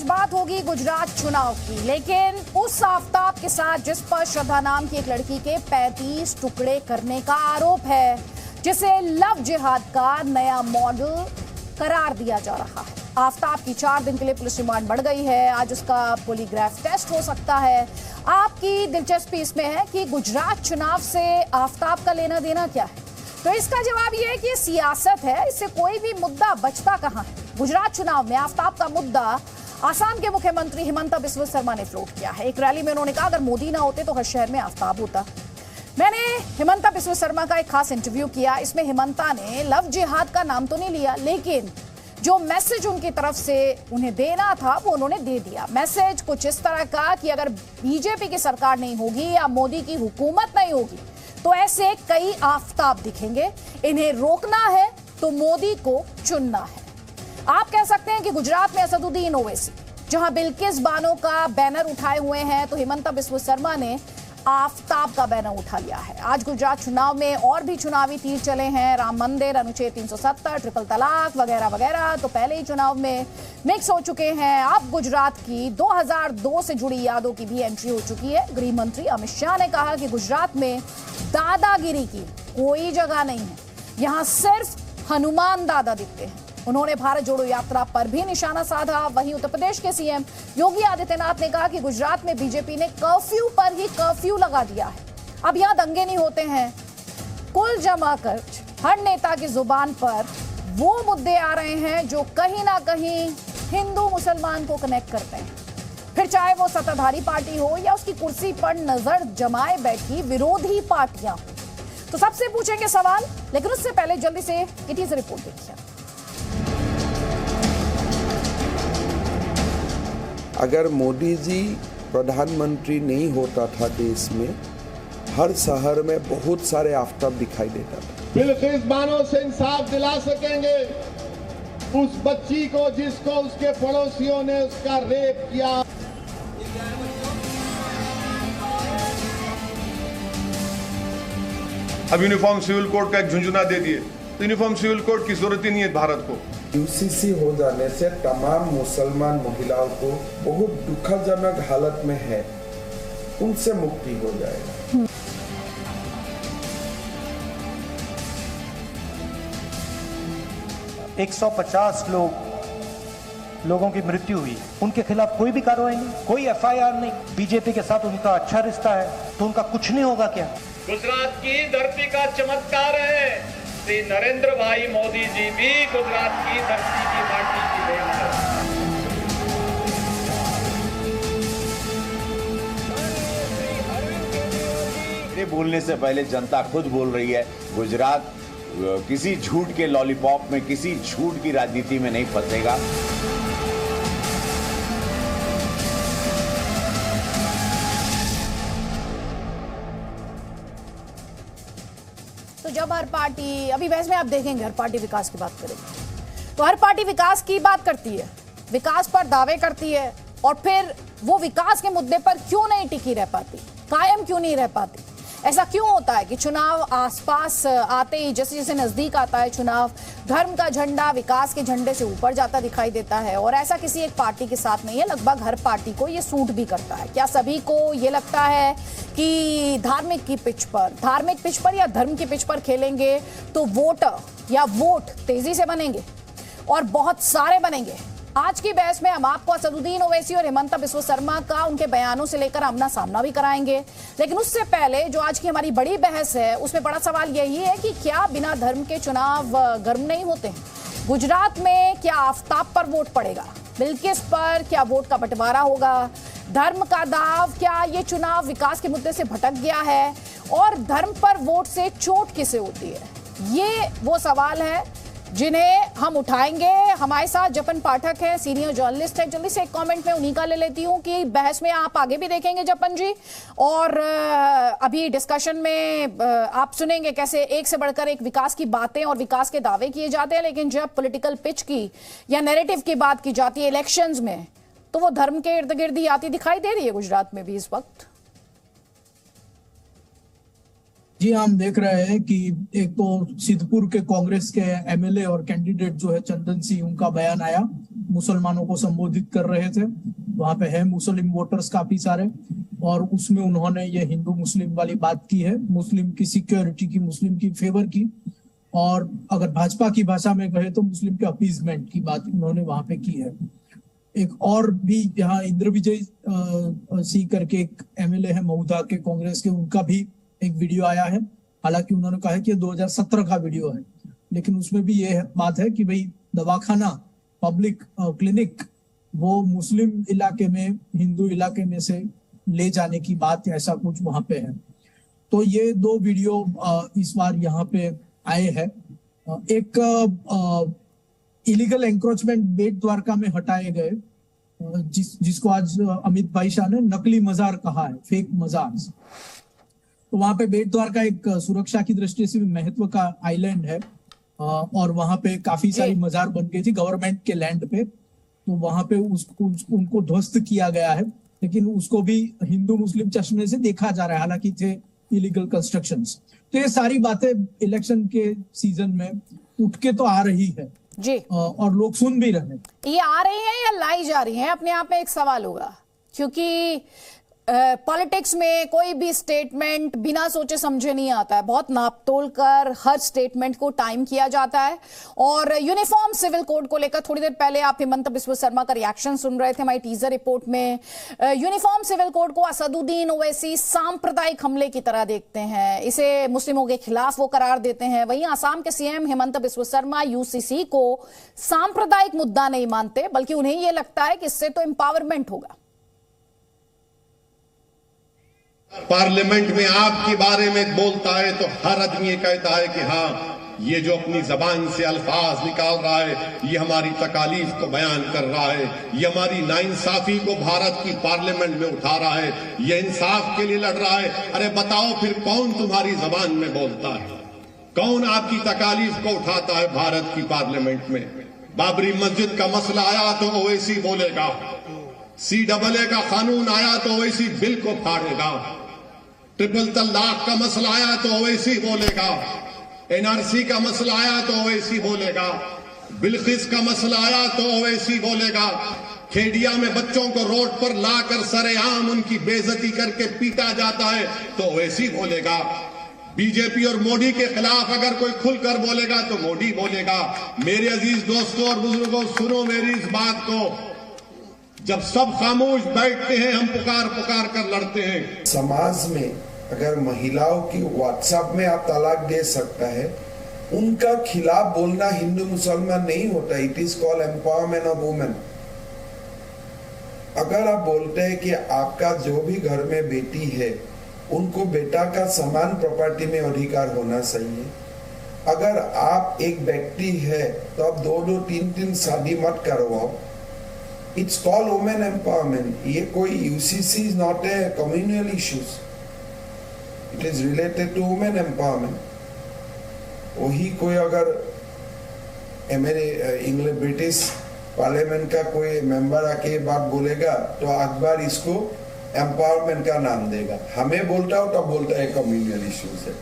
बात होगी गुजरात चुनाव की, लेकिन उस आफताब के साथ जिस पर श्रद्धा नाम की एक लड़की के 35 टुकड़े करने का आरोप है, जिसे लव जिहाद का नया मॉडल करार दिया जा रहा है। आफताब की 4 दिन के लिए पुलिस रिमांड बढ़ गई है। आज उसका पॉलीग्राफ टेस्ट हो सकता है। आपकी दिलचस्पी इसमें है कि गुजरात चुनाव से आफताब का लेना देना क्या है, तो इसका जवाब यह है कि सियासत है, इससे कोई भी मुद्दा बचता कहां है। गुजरात चुनाव में आफताब का मुद्दा आसाम के मुख्यमंत्री हिमंता बिस्वा शर्मा ने फ्लोट किया है। एक रैली में उन्होंने कहा अगर मोदी ना होते तो हर शहर में आफताब होता। मैंने हिमंता बिस्वा शर्मा का एक खास इंटरव्यू किया। इसमें हिमंता ने लव जिहाद का नाम तो नहीं लिया, लेकिन जो मैसेज उनकी तरफ से उन्हें देना था वो उन्होंने दे दिया। मैसेज कुछ इस तरह का कि अगर बीजेपी की सरकार नहीं होगी या मोदी की हुकूमत नहीं होगी तो ऐसे कई आफताब दिखेंगे। इन्हें रोकना है तो मोदी को चुनना है। आप कह सकते हैं कि गुजरात में असदुद्दीन ओवैसी जहां बिल्किस बानो का बैनर उठाए हुए हैं, तो हिमंता बिस्वा शर्मा ने आफताब का बैनर उठा लिया है। आज गुजरात चुनाव में और भी चुनावी तीर चले हैं, राम मंदिर, अनुच्छेद 370, ट्रिपल तलाक वगैरह वगैरह तो पहले ही चुनाव में मिक्स हो चुके हैं। अब गुजरात की 2002 से जुड़ी यादों की भी एंट्री हो चुकी है। गृह मंत्री अमित शाह ने कहा कि गुजरात में दादागिरी की कोई जगह नहीं है, यहां सिर्फ हनुमान दादा दिखते हैं। उन्होंने भारत जोड़ो यात्रा पर भी निशाना साधा। वहीं उत्तर प्रदेश के सीएम योगी आदित्यनाथ ने कहा कि गुजरात में बीजेपी ने कर्फ्यू पर ही कर्फ्यू लगा दिया है, अब यहां दंगे नहीं होते हैं। कुल जमाकर हर नेता की जुबान पर वो मुद्दे आ रहे हैं जो कहीं ना कहीं हिंदू मुसलमान को कनेक्ट करते हैं, फिर चाहे वो सत्ताधारी पार्टी हो या उसकी कुर्सी पर नजर जमाए बैठी विरोधी पार्टियां। तो सबसे पूछेंगे सवाल, लेकिन उससे पहले जल्दी से इटी से रिपोर्ट देखिए। अगर मोदी जी प्रधानमंत्री नहीं होता था देश में, हर शहर में बहुत सारे आफताब दिखाई देता था। बिल्किस बानो से इंसाफ दिला सकेंगे उस बच्ची को जिसको उसके पड़ोसियों ने उसका रेप किया। अब यूनिफॉर्म सिविल कोड का एक झुंझुना दे दिए, तो यूनिफॉर्म सिविल कोड की जरूरत ही नहीं है भारत को। यूसीसी हो जाने से तमाम मुसलमान महिलाओं को बहुत दुखजनक हालत में है, उनसे मुक्ति हो जाएगा। 150 लोगों की मृत्यु हुई, उनके खिलाफ कोई भी कार्रवाई नहीं, कोई एफआईआर नहीं। बीजेपी के साथ उनका अच्छा रिश्ता है तो उनका कुछ नहीं होगा क्या? गुजरात की धरती का चमत्कार है, श्री नरेंद्र भाई मोदी जी भी गुजरात की धरती की माटी की देन है। ये बोलने से पहले जनता खुद बोल रही है। गुजरात किसी झूठ के लॉलीपॉप में, किसी झूठ की राजनीति में नहीं फंसेगा। तो जब हर पार्टी, अभी बहस में आप देखेंगे हर पार्टी विकास की बात करेगी, तो हर पार्टी विकास की बात करती है, विकास पर दावे करती है, और फिर वो विकास के मुद्दे पर क्यों नहीं टिकी रह पाती, कायम क्यों नहीं रह पाती। ऐसा क्यों होता है कि चुनाव आसपास आते ही, जैसे जैसे नजदीक आता है चुनाव, धर्म का झंडा विकास के झंडे से ऊपर जाता दिखाई देता है। और ऐसा किसी एक पार्टी के साथ नहीं है, लगभग हर पार्टी को ये सूट भी करता है। क्या सभी को ये लगता है कि धार्मिक पिच पर या धर्म की पिच पर खेलेंगे तो वोटर या वोट तेजी से बनेंगे और बहुत सारे बनेंगे? आज की बहस में हम आपको असदुद्दीन ओवैसी और हिमंता बिस्वा शर्मा का उनके बयानों से लेकर आमना सामना भी कराएंगे। लेकिन उससे पहले जो आज की हमारी बड़ी बहस है, उसमें बड़ा सवाल यही है कि क्या बिना धर्म के चुनाव गर्म नहीं होते हैं? गुजरात में क्या आफताब पर वोट पड़ेगा? बिल्किस पर क्या वोट का बंटवारा होगा? धर्म का दाव, क्या ये चुनाव विकास के मुद्दे से भटक गया है? और धर्म पर वोट से चोट किसे होती है? ये वो सवाल है जिन्हें हम उठाएंगे। हमारे साथ जपन पाठक है, सीनियर जर्नलिस्ट है। जल्दी से एक कमेंट में उन्हीं का ले लेती हूँ कि बहस में आप आगे भी देखेंगे जपन जी, और अभी डिस्कशन में आप सुनेंगे कैसे एक से बढ़कर एक विकास की बातें और विकास के दावे किए जाते हैं, लेकिन जब पॉलिटिकल पिच की या नैरेटिव की बात की जाती है इलेक्शंस में, तो वो धर्म के इर्द गिर्द ही आती दिखाई दे रही है गुजरात में भी इस वक्त। जी, हम देख रहे हैं कि एक तो सिद्धपुर के कांग्रेस के एमएलए और कैंडिडेट जो है चंदन सिंह, उनका बयान आया मुसलमानों को संबोधित कर रहे थे। वहां पे है मुस्लिम वोटर्स काफी सारे, और उसमें उन्होंने ये हिंदू मुस्लिम वाली बात की है, मुस्लिम की सिक्योरिटी की, मुस्लिम की फेवर की, और अगर भाजपा की भाषा में कहे तो मुस्लिम के अपीजमेंट की बात उन्होंने वहां पे की है। एक और भी यहाँ इंद्र विजय सिंह करके एक एमएलए है मऊधा के कांग्रेस के, उनका भी एक वीडियो आया है। हालांकि उन्होंने कहा है कि 2017 का वीडियो है, लेकिन उसमें भी ये बात है कि भाई दवाखाना, पब्लिक क्लिनिक वो मुस्लिम इलाके में हिंदू इलाके में से ले जाने की बात, ऐसा कुछ वहां पे है। तो ये 2 वीडियो इस बार यहाँ पे आए हैं। एक इलीगल एंक्रोचमेंट बेट द्वारका में हटाए गए, जिसको आज अमित भाई शाह ने नकली मजार कहा है, फेक मजार। तो वहां पे बेट द्वारका एक सुरक्षा की दृष्टि से भी महत्व का आइलैंड है, और वहां पे काफी सारी मजार बन गई थी गवर्नमेंट के लैंड पे। तो वहां पे उनको ध्वस्त किया गया है, लेकिन उसको भी हिंदू मुस्लिम चश्मे से देखा जा रहा है, हालांकि थे इलीगल कंस्ट्रक्शंस। तो ये सारी बातें इलेक्शन के सीजन में उठ के तो आ रही है जी, और लोग सुन भी रहे हैं। ये आ रही हैं या लाई जा रही हैं, अपने आप में एक सवाल होगा, क्योंकि पॉलिटिक्स में कोई भी स्टेटमेंट बिना सोचे समझे नहीं आता है। बहुत नाप तोल कर हर स्टेटमेंट को टाइम किया जाता है। और यूनिफॉर्म सिविल कोड को लेकर थोड़ी देर पहले आप हेमंत बिस्वा शर्मा का रिएक्शन सुन रहे थे हमारी टीजर रिपोर्ट में। यूनिफॉर्म सिविल कोड को असदुद्दीन ओवैसी सांप्रदायिक हमले की तरह देखते हैं, इसे मुस्लिमों के खिलाफ वो करार देते हैं। वहीं आसाम के सीएम हेमंत बिस्वा शर्मा यूसीसी को सांप्रदायिक मुद्दा नहीं मानते, बल्कि उन्हें यह लगता है कि इससे तो एम्पावरमेंट होगा। पार्लियामेंट में आपके बारे में बोलता है तो हर आदमी ये कहता है कि हाँ, ये जो अपनी जबान से अल्फाज निकाल रहा है, ये हमारी तकालीफ को बयान कर रहा है, ये हमारी नाइंसाफी को भारत की पार्लियामेंट में उठा रहा है, ये इंसाफ के लिए लड़ रहा है। अरे बताओ फिर कौन तुम्हारी जबान में बोलता है, कौन आपकी तकालीफ को उठाता है भारत की पार्लियामेंट में? बाबरी मस्जिद का मसला आया तो ओवैसी बोलेगा, CAA का कानून आया तो ओवैसी बिल को फाड़ेगा, ट्रिपल तलाक का मसला आया तो ओवैसी बोलेगा, NRC का मसला आया तो ओवैसी बोलेगा, बिल्किस का मसला आया तो ओवैसी बोलेगा, खेडिया में बच्चों को रोड पर लाकर सरेआम उनकी बेइज्जती करके पीटा जाता है तो ओवैसी बोलेगा। बीजेपी और मोदी के खिलाफ अगर कोई खुलकर बोलेगा तो मोदी बोलेगा। मेरे अजीज दोस्तों और बुजुर्गों, सुनो मेरी इस बात को, जब सब खामोश बैठते हैं हम पुकार पुकार कर लड़ते हैं। समाज में अगर महिलाओं की व्हाट्सएप में आप तलाक दे सकता है, उनका खिलाफ बोलना हिंदू मुसलमान नहीं होता। It is called empowerment of women. अगर आप बोलते हैं कि आपका जो भी घर में बेटी है उनको बेटा का समान प्रॉपर्टी में अधिकार होना चाहिए। अगर आप एक व्यक्ति है तो आप 2-2, 3-3 शादी मत करवाओ। It's called women empowerment. ये कोई UCC is not a communal issues. It is related to women empowerment. वही कोई अगर इंग्लैंड ब्रिटिश पार्लियामेंट का कोई मेंबर आके बात बोलेगा तो अखबार इसको एम्पावरमेंट का नाम देगा। हमें बोलता हो तो बोलता है कम्युनल इश्यूज है।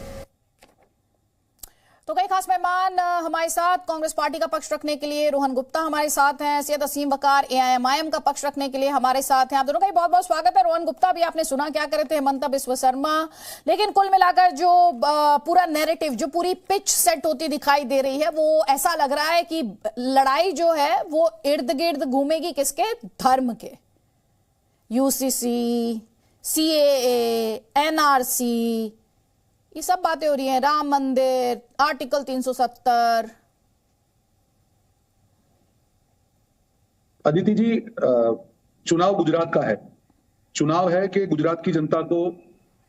तो कई खास मेहमान हमारे साथ कांग्रेस पार्टी का पक्ष रखने के लिए रोहन गुप्ता हमारे साथ हैं, सैयद असीम वकार AIMIM का पक्ष रखने के लिए हमारे साथ हैं। आप दोनों का बहुत बहुत स्वागत है। रोहन गुप्ता, भी आपने सुना क्या करे थे हेमंत बिस्वा शर्मा, लेकिन कुल मिलाकर जो पूरा नैरेटिव, जो पूरी पिच सेट होती दिखाई दे रही है, वो ऐसा लग रहा है कि लड़ाई जो है वो इर्द गिर्द घूमेगी किसके? धर्म के। UCC, CAA, NRC, ये सब बातें हो रही हैं, राम मंदिर, आर्टिकल 370। अदिति जी, चुनाव गुजरात का है। चुनाव है कि गुजरात की जनता को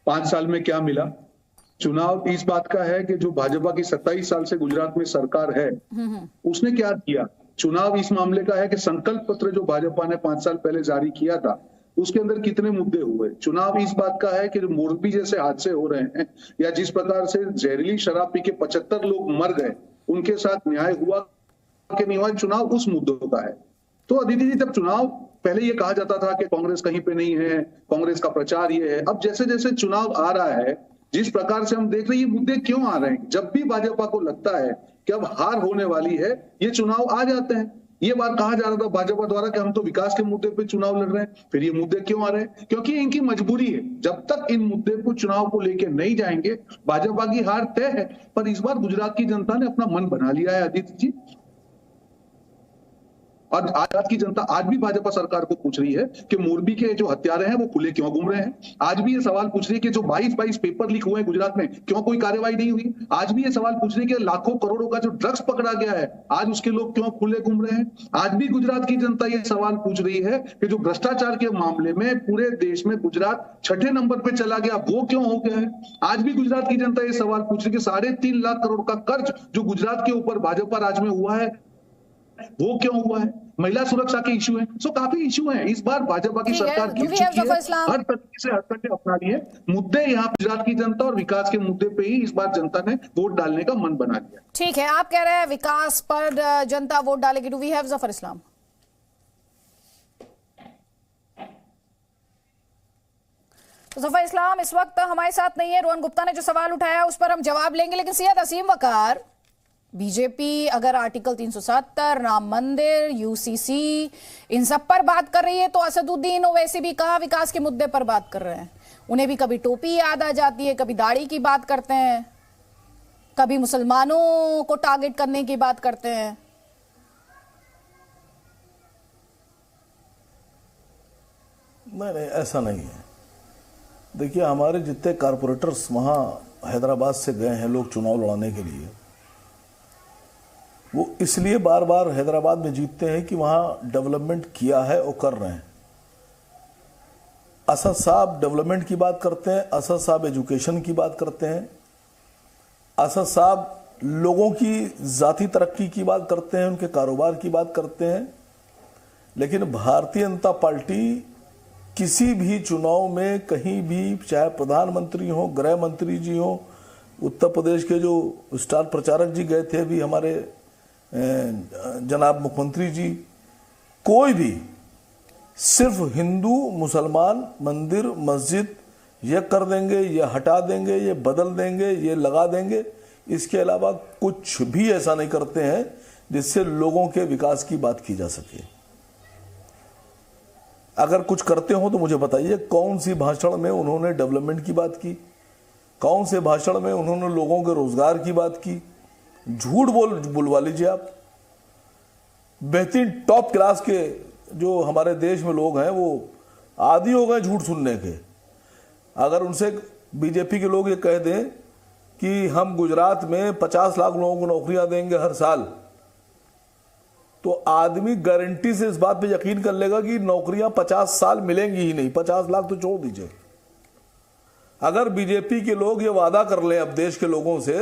5 साल में क्या मिला। चुनाव इस बात का है कि जो भाजपा की 27 साल से गुजरात में सरकार है उसने क्या किया। चुनाव इस मामले का है कि संकल्प पत्र जो भाजपा ने 5 साल पहले जारी किया था उसके अंदर कितने मुद्दे हुए। चुनाव इस बात का है कि जो मोरबी जैसे हादसे हो रहे हैं या जिस प्रकार से जहरीली शराब पी के 75 लोग मर गए, उनके साथ न्याय हुआ कि नहीं हुआ, चुनाव उस मुद्दों का है। तो अदिति जी, जब चुनाव पहले ये कहा जाता था कि कांग्रेस कहीं पे नहीं है, कांग्रेस का प्रचार ये है, अब जैसे जैसे चुनाव आ रहा है, जिस प्रकार से हम देख रहे हैं, ये मुद्दे क्यों आ रहे हैं? जब भी भाजपा को लगता है कि अब हार होने वाली है, ये चुनाव आ जाते हैं। ये बात कहा जा रहा था भाजपा द्वारा कि हम तो विकास के मुद्दे पे चुनाव लड़ रहे हैं। फिर ये मुद्दे क्यों आ रहे हैं? क्योंकि इनकी मजबूरी है। जब तक इन मुद्दे को चुनाव को लेके नहीं जाएंगे भाजपा की हार तय है। पर इस बार गुजरात की जनता ने अपना मन बना लिया है आदित्य जी। और आज की जनता आज भी भाजपा सरकार को पूछ रही है कि मोरबी के जो हत्यारे हैं वो खुले क्यों घूम रहे हैं। आज भी ये सवाल पूछ रही है कि जो 22 पेपर लीक हुए हैं गुजरात में, क्यों कोई कार्रवाई नहीं हुई। आज भी ये सवाल पूछ रही है कि लाखों करोड़ों का जो ड्रग्स पकड़ा गया है, आज उसके लोग क्यों खुले घूम रहे हैं। आज भी गुजरात की जनता ये सवाल पूछ रही है कि जो भ्रष्टाचार के मामले में पूरे देश में गुजरात 6ठे नंबर पे चला गया, वो क्यों हो गया है। आज भी गुजरात की जनता ये सवाल पूछ रही है कि 3.5 लाख करोड़ का कर्ज जो गुजरात के ऊपर भाजपा राज में हुआ है वो क्यों हुआ है। महिला सुरक्षा के इशू है। सो काफी इशू है। इस बार भाजपा की सरकार गिर चुकी है। हर तरीके से हरकतें अपना ली है। मुद्दे यहाँ गुजरात की जनता और विकास के मुद्दे पे ही इस बार जनता ने वोट डालने का मन बना लिया। ठीक है, आप कह रहे हैं विकास पर जनता वोट डालेगी। Do we have Zafar Islam? तो जफर इस्लाम इस वक्त हमारे साथ नहीं है। रोहन गुप्ता ने जो सवाल उठाया उस पर हम जवाब लेंगे, लेकिन सैयद असीम वकार, बीजेपी अगर आर्टिकल 370, राम मंदिर, यूसीसी, इन सब पर बात कर रही है तो असदुद्दीन ओवैसी भी कहा विकास के मुद्दे पर बात कर रहे हैं। उन्हें भी कभी टोपी याद आ जाती है, कभी दाढ़ी की बात करते हैं, कभी मुसलमानों को टारगेट करने की बात करते हैं। नहीं, ऐसा नहीं है। देखिए, हमारे जितने कारपोरेटर्स वहां हैदराबाद से गए हैं लोग चुनाव लड़ाने के लिए, वो इसलिए बार बार हैदराबाद में जीतते हैं कि वहां डेवलपमेंट किया है और कर रहे हैं। असद साहब डेवलपमेंट की बात करते हैं, असद साहब एजुकेशन की बात करते हैं, असद साहब लोगों की जाती तरक्की की बात करते हैं, उनके कारोबार की बात करते हैं। लेकिन भारतीय जनता पार्टी किसी भी चुनाव में कहीं भी, चाहे प्रधानमंत्री हो, गृह मंत्री जी हो, उत्तर प्रदेश के जो स्टार प्रचारक जी गए थे अभी हमारे जनाब मुख्यमंत्री जी, कोई भी सिर्फ हिंदू मुसलमान मंदिर मस्जिद ये कर देंगे, ये हटा देंगे, ये बदल देंगे, ये लगा देंगे, इसके अलावा कुछ भी ऐसा नहीं करते हैं जिससे लोगों के विकास की बात की जा सके। अगर कुछ करते हो तो मुझे बताइए कौन सी भाषण में उन्होंने डेवलपमेंट की बात की, कौन से भाषण में उन्होंने लोगों के रोजगार की बात की। झूठ बुलवा लीजिए आप। बेहतरीन टॉप क्लास के जो हमारे देश में लोग हैं वो आदी हो गए झूठ सुनने के। अगर उनसे बीजेपी के लोग ये कह दें कि हम गुजरात में 50 लाख लोगों को नौकरियां देंगे हर साल, तो आदमी गारंटी से इस बात पे यकीन कर लेगा कि नौकरियां 50 साल मिलेंगी ही नहीं। 50 लाख तो छोड़ दीजिए। अगर बीजेपी के लोग ये वादा कर लें अब देश के लोगों से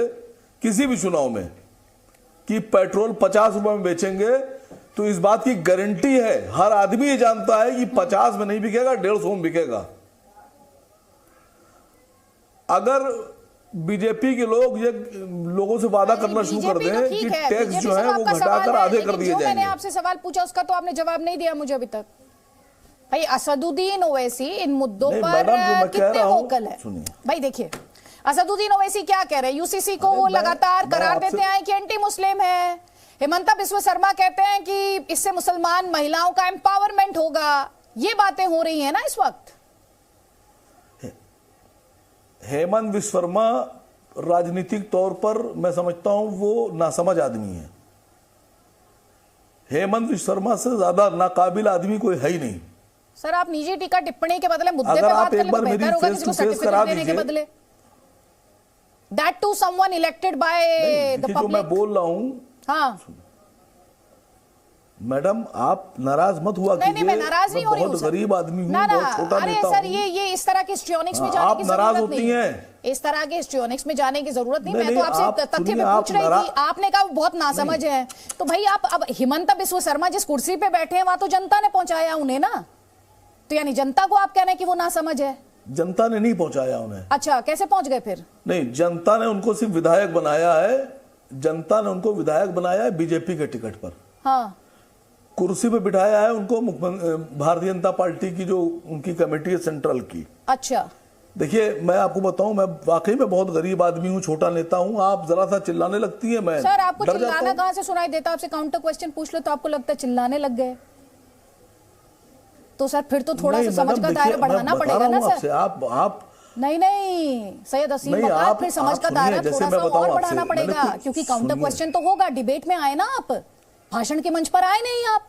किसी भी चुनाव में कि पेट्रोल 50 रुपए में बेचेंगे, तो इस बात की गारंटी है, हर आदमी ये जानता है कि 50 में नहीं बिकेगा, 150 में बिकेगा। अगर बीजेपी के लोग ये लोगों से वादा करना शुरू कर दें कि टैक्स जो है वो घटाकर आधे कर दिए जाएंगे। मैंने आपसे सवाल पूछा उसका तो आपने जवाब नहीं दिया मुझे अभी तक। भाई असदुद्दीन ओवैसी इन मुद्दों पर कितने वोकल है? भाई देखिए, असदुद्दीन ओवैसी क्या कह रहे हैं? यूसीसी को वो लगातार करार देते हैं कि एंटी मुस्लिम है। हेमंता बिस्वा शर्मा कहते हैं कि इससे मुसलमान महिलाओं का एम्पावरमेंट होगा। ये बातें हो रही हैं ना इस वक्त। हेमंत बिस्वा शर्मा राजनीतिक तौर पर मैं समझता हूं वो नासमझ आदमी है। हेमंत बिस्वा शर्मा से ज्यादा नाकाबिल आदमी कोई है ही नहीं। सर, आप निजी टीका टिप्पणी के बदले मुद्दे पे बात कर ले तो बेहतर होगा, किसी को सर्टिफिकेट देने के बदले। That too someone elected by the public. जो मैं बोल रहा हूं, हाँ मैडम आप नाराज मत हुआ कीजिए। नहीं, मैं नाराज नहीं हो रही हूं। बहुत गरीब आदमी हूं, बहुत छोटा नेता हूं। सर, ये इस तरह की हिस्ट्रियोनिक्स में जाने की नाराज जरूरत होती नहीं हैं। इस तरह के हिस्ट्रियोनिक्स में जाने की जरूरत नहीं। मैं तो आपसे तथ्य में पूछ रही थी, आपने कहा बहुत नासमझ है। तो भाई आप अब हिमंता बिस्वा शर्मा जिस कुर्सी पे बैठे हैं वहां तो जनता ने पहुंचाया उन्हें ना, तो यानी जनता को आप कह रहे हैं कि वो नासमझ है? जनता ने नहीं पहुंचाया उन्हें। अच्छा, कैसे पहुंच गए फिर? नहीं, जनता ने उनको सिर्फ विधायक बनाया है। जनता ने उनको विधायक बनाया है बीजेपी के टिकट पर। हाँ, कुर्सी पे बिठाया है उनको भारतीय जनता पार्टी की जो उनकी कमेटी है सेंट्रल की। अच्छा, देखिए मैं आपको बताऊं, मैं वाकई में बहुत गरीब आदमी हूं, छोटा नेता हूं। आप जरा सा चिल्लाने लगती है, मैं सर आपको चिल्लाना कहां से सुनाई देता? आपसे काउंटर क्वेश्चन पूछ लो तो आपको लगता है चिल्लाने लग गए। तो सर फिर तो थोड़ा सा समझ का दायरा बढ़ाना पड़ेगा ना सर। आप नहीं सैयद असीम वकार, फिर समझ का दायरा थोड़ा सा और बढ़ाना पड़ेगा, क्योंकि काउंटर क्वेश्चन तो होगा। डिबेट में आए ना आप, भाषण के मंच पर आए नहीं आप,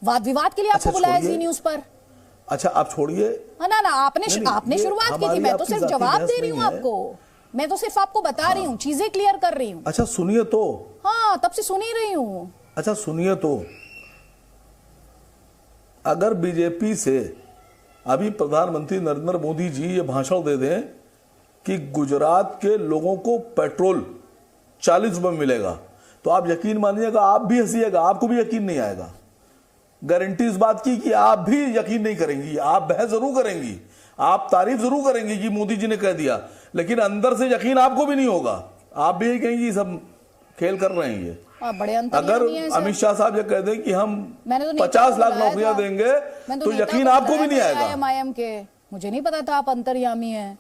वाद विवाद के लिए आपको बुलाया जी न्यूज पर। अच्छा आप छोड़िए ना आपने शुरुआत की थी, मैं तो सिर्फ जवाब दे रही हूँ आपको, मैं तो सिर्फ आपको बता रही हूँ, चीजें क्लियर कर रही हूँ। अच्छा सुनिए तो। हाँ तब से सुन ही रही हूँ। अच्छा सुनिए तो, अगर बीजेपी से अभी प्रधानमंत्री नरेंद्र मोदी जी ये भाषण दे दें कि गुजरात के लोगों को पेट्रोल 40 रुपए में मिलेगा, तो आप यकीन मानिएगा, आप भी हंसिएगा, आपको भी यकीन नहीं आएगा। गारंटी इस बात की कि आप भी यकीन नहीं करेंगी, आप बहस जरूर करेंगी, आप तारीफ जरूर करेंगी कि मोदी जी ने कह दिया, लेकिन अंदर से यकीन आपको भी नहीं होगा। आप भी यही कहेंगे सब खेल कर रहे हैं ये। बड़े अगर अमित शाह साहब ये कह दें कि हम 50 लाख नौकरियां देंगे, तो यकीन आपको भी नहीं आएगा। IMIM के मुझे नहीं पता था आप अंतर्यामी हैं।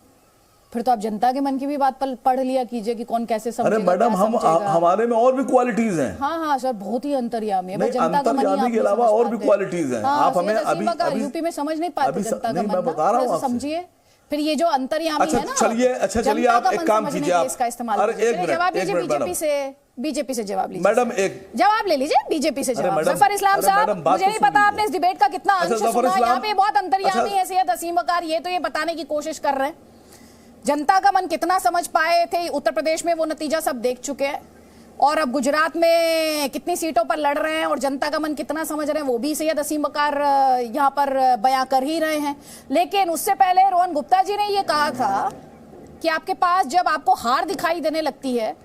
फिर तो आप जनता के मन की भी बात पढ़ लिया कीजिए कि कौन कैसे समझेगा। अरे मैडम हमारे में और भी क्वालिटीज हैं। हाँ सर बहुत ही अंतर्यामी है। अंतर्यामी के अलावा और भी क्वालिटीज हैं। आप हमें अभी यूपी में समझ नहीं पाते जनता का मैं बता रहा हूँ, समझिए। फिर ये जो अंतर्यामी है ना, चलिए आप एक काम कीजिए, आप इसका इस्तेमाल जवाब लीजिए, बीजेपी से जवाब लीजिए मैडम, एक जवाब ले लीजिए बीजेपी से जवाब। जफर इस्लाम साहब, मुझे नहीं पता आपने इस डिबेट का कितना अंश सुना, यहाँ पे बहुत अंतर्यामी है सैयद असीम वकार, ये तो ये बताने की कोशिश कर रहे हैं जनता का मन कितना समझ पाए थे। उत्तर प्रदेश में वो नतीजा सब देख चुके हैं, और अब गुजरात में कितनी सीटों पर लड़ रहे हैं और जनता का मन कितना समझ रहे हैं वो भी सैयद असीम वकार यहाँ पर बयां कर ही रहे हैं। लेकिन उससे पहले रोहन गुप्ता जी ने ये कहा था कि आपके पास जब आपको हार दिखाई देने लगती है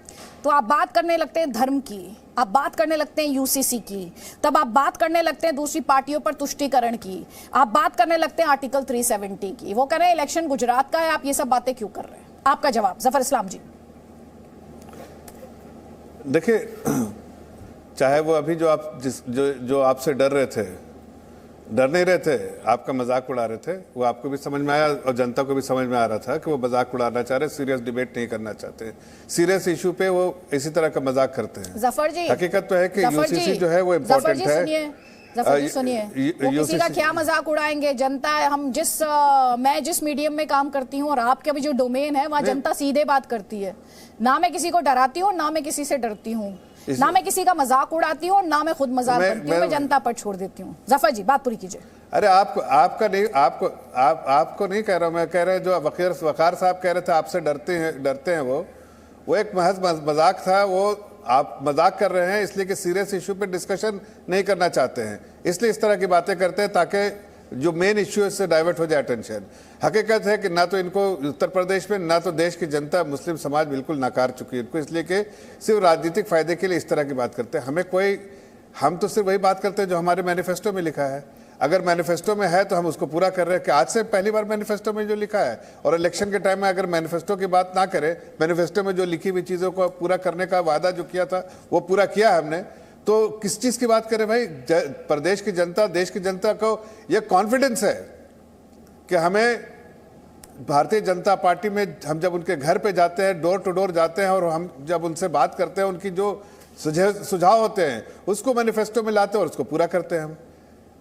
तो आप बात करने लगते हैं धर्म की, आप बात करने लगते हैं यूसीसी की, तब आप बात करने लगते हैं दूसरी पार्टियों पर तुष्टीकरण की, आप बात करने लगते हैं आर्टिकल 370 की। वो कह रहे हैं इलेक्शन गुजरात का है, आप ये सब बातें क्यों कर रहे हैं? आपका जवाब जफर इस्लाम जी। देखिए, चाहे वो अभी जो आप जो आपसे डर नहीं रहे थे, आपका मजाक उड़ा रहे थे, वो आपको भी समझ में आया और जनता को भी समझ में आ रहा था कि वो मजाक उड़ाना चाह रहे, सीरियस डिबेट नहीं करना चाहते। सीरियस इशू पे वो इसी तरह का मजाक करते हैं। जफर जी, हकीकत तो है कि यूसीसी जो है वो इम्पोर्टेंट है। जफर जी सुनिए, वो किसी का क्या मजाक उड़ाएंगे? जनता, हम मैं जिस मीडियम में काम करती हूँ और आपका भी जो डोमेन है, वहाँ जनता सीधे बात करती है। ना मैं किसी को डराती हूँ, ना मैं किसी से डरती हूँ, ना मैं किसी का मजाक उड़ाती हूँ, ना मैं खुद मजाक करती हूँ, मैं जनता पर छोड़ देती हूँ। जफर जी बात पूरी कीजिए। अरे आपको नहीं कह रहा हूँ मैं, कह रहे जो वकार साहब कह रहे थे आपसे डरते हैं, वो एक महज मजाक था। वो आप मजाक कर रहे हैं इसलिए कि सीरियस इशू पे डिस्कशन नहीं करना चाहते हैं, इसलिए इस तरह की बातें करते हैं ताकि जो मेन इश्यू है इससे डाइवर्ट हो जाए अटेंशन। हकीकत है कि ना तो इनको उत्तर प्रदेश में, ना तो देश की जनता, मुस्लिम समाज बिल्कुल नकार चुकी है इनको, इसलिए कि सिर्फ राजनीतिक फायदे के लिए इस तरह की बात करते हैं। हम तो सिर्फ वही बात करते हैं जो हमारे मैनिफेस्टो में लिखा है। अगर मैनिफेस्टो में है तो हम उसको पूरा कर रहे हैं कि आज से पहली बार मैनिफेस्टो में जो लिखा है, और इलेक्शन के टाइम में अगर मैनिफेस्टो की बात ना करें, मैनिफेस्टो में जो लिखी हुई चीज़ों को पूरा करने का वादा जो किया था वो पूरा किया हमने, तो किस चीज़ की बात करें भाई? प्रदेश की जनता, देश की जनता को ये कॉन्फिडेंस है कि हमें भारतीय जनता पार्टी में, हम जब उनके घर पे जाते हैं, डोर टू डोर जाते हैं, और हम जब उनसे बात करते हैं, उनकी जो सुझाव होते हैं उसको मैनिफेस्टो में लाते हैं और उसको पूरा करते हैं हम।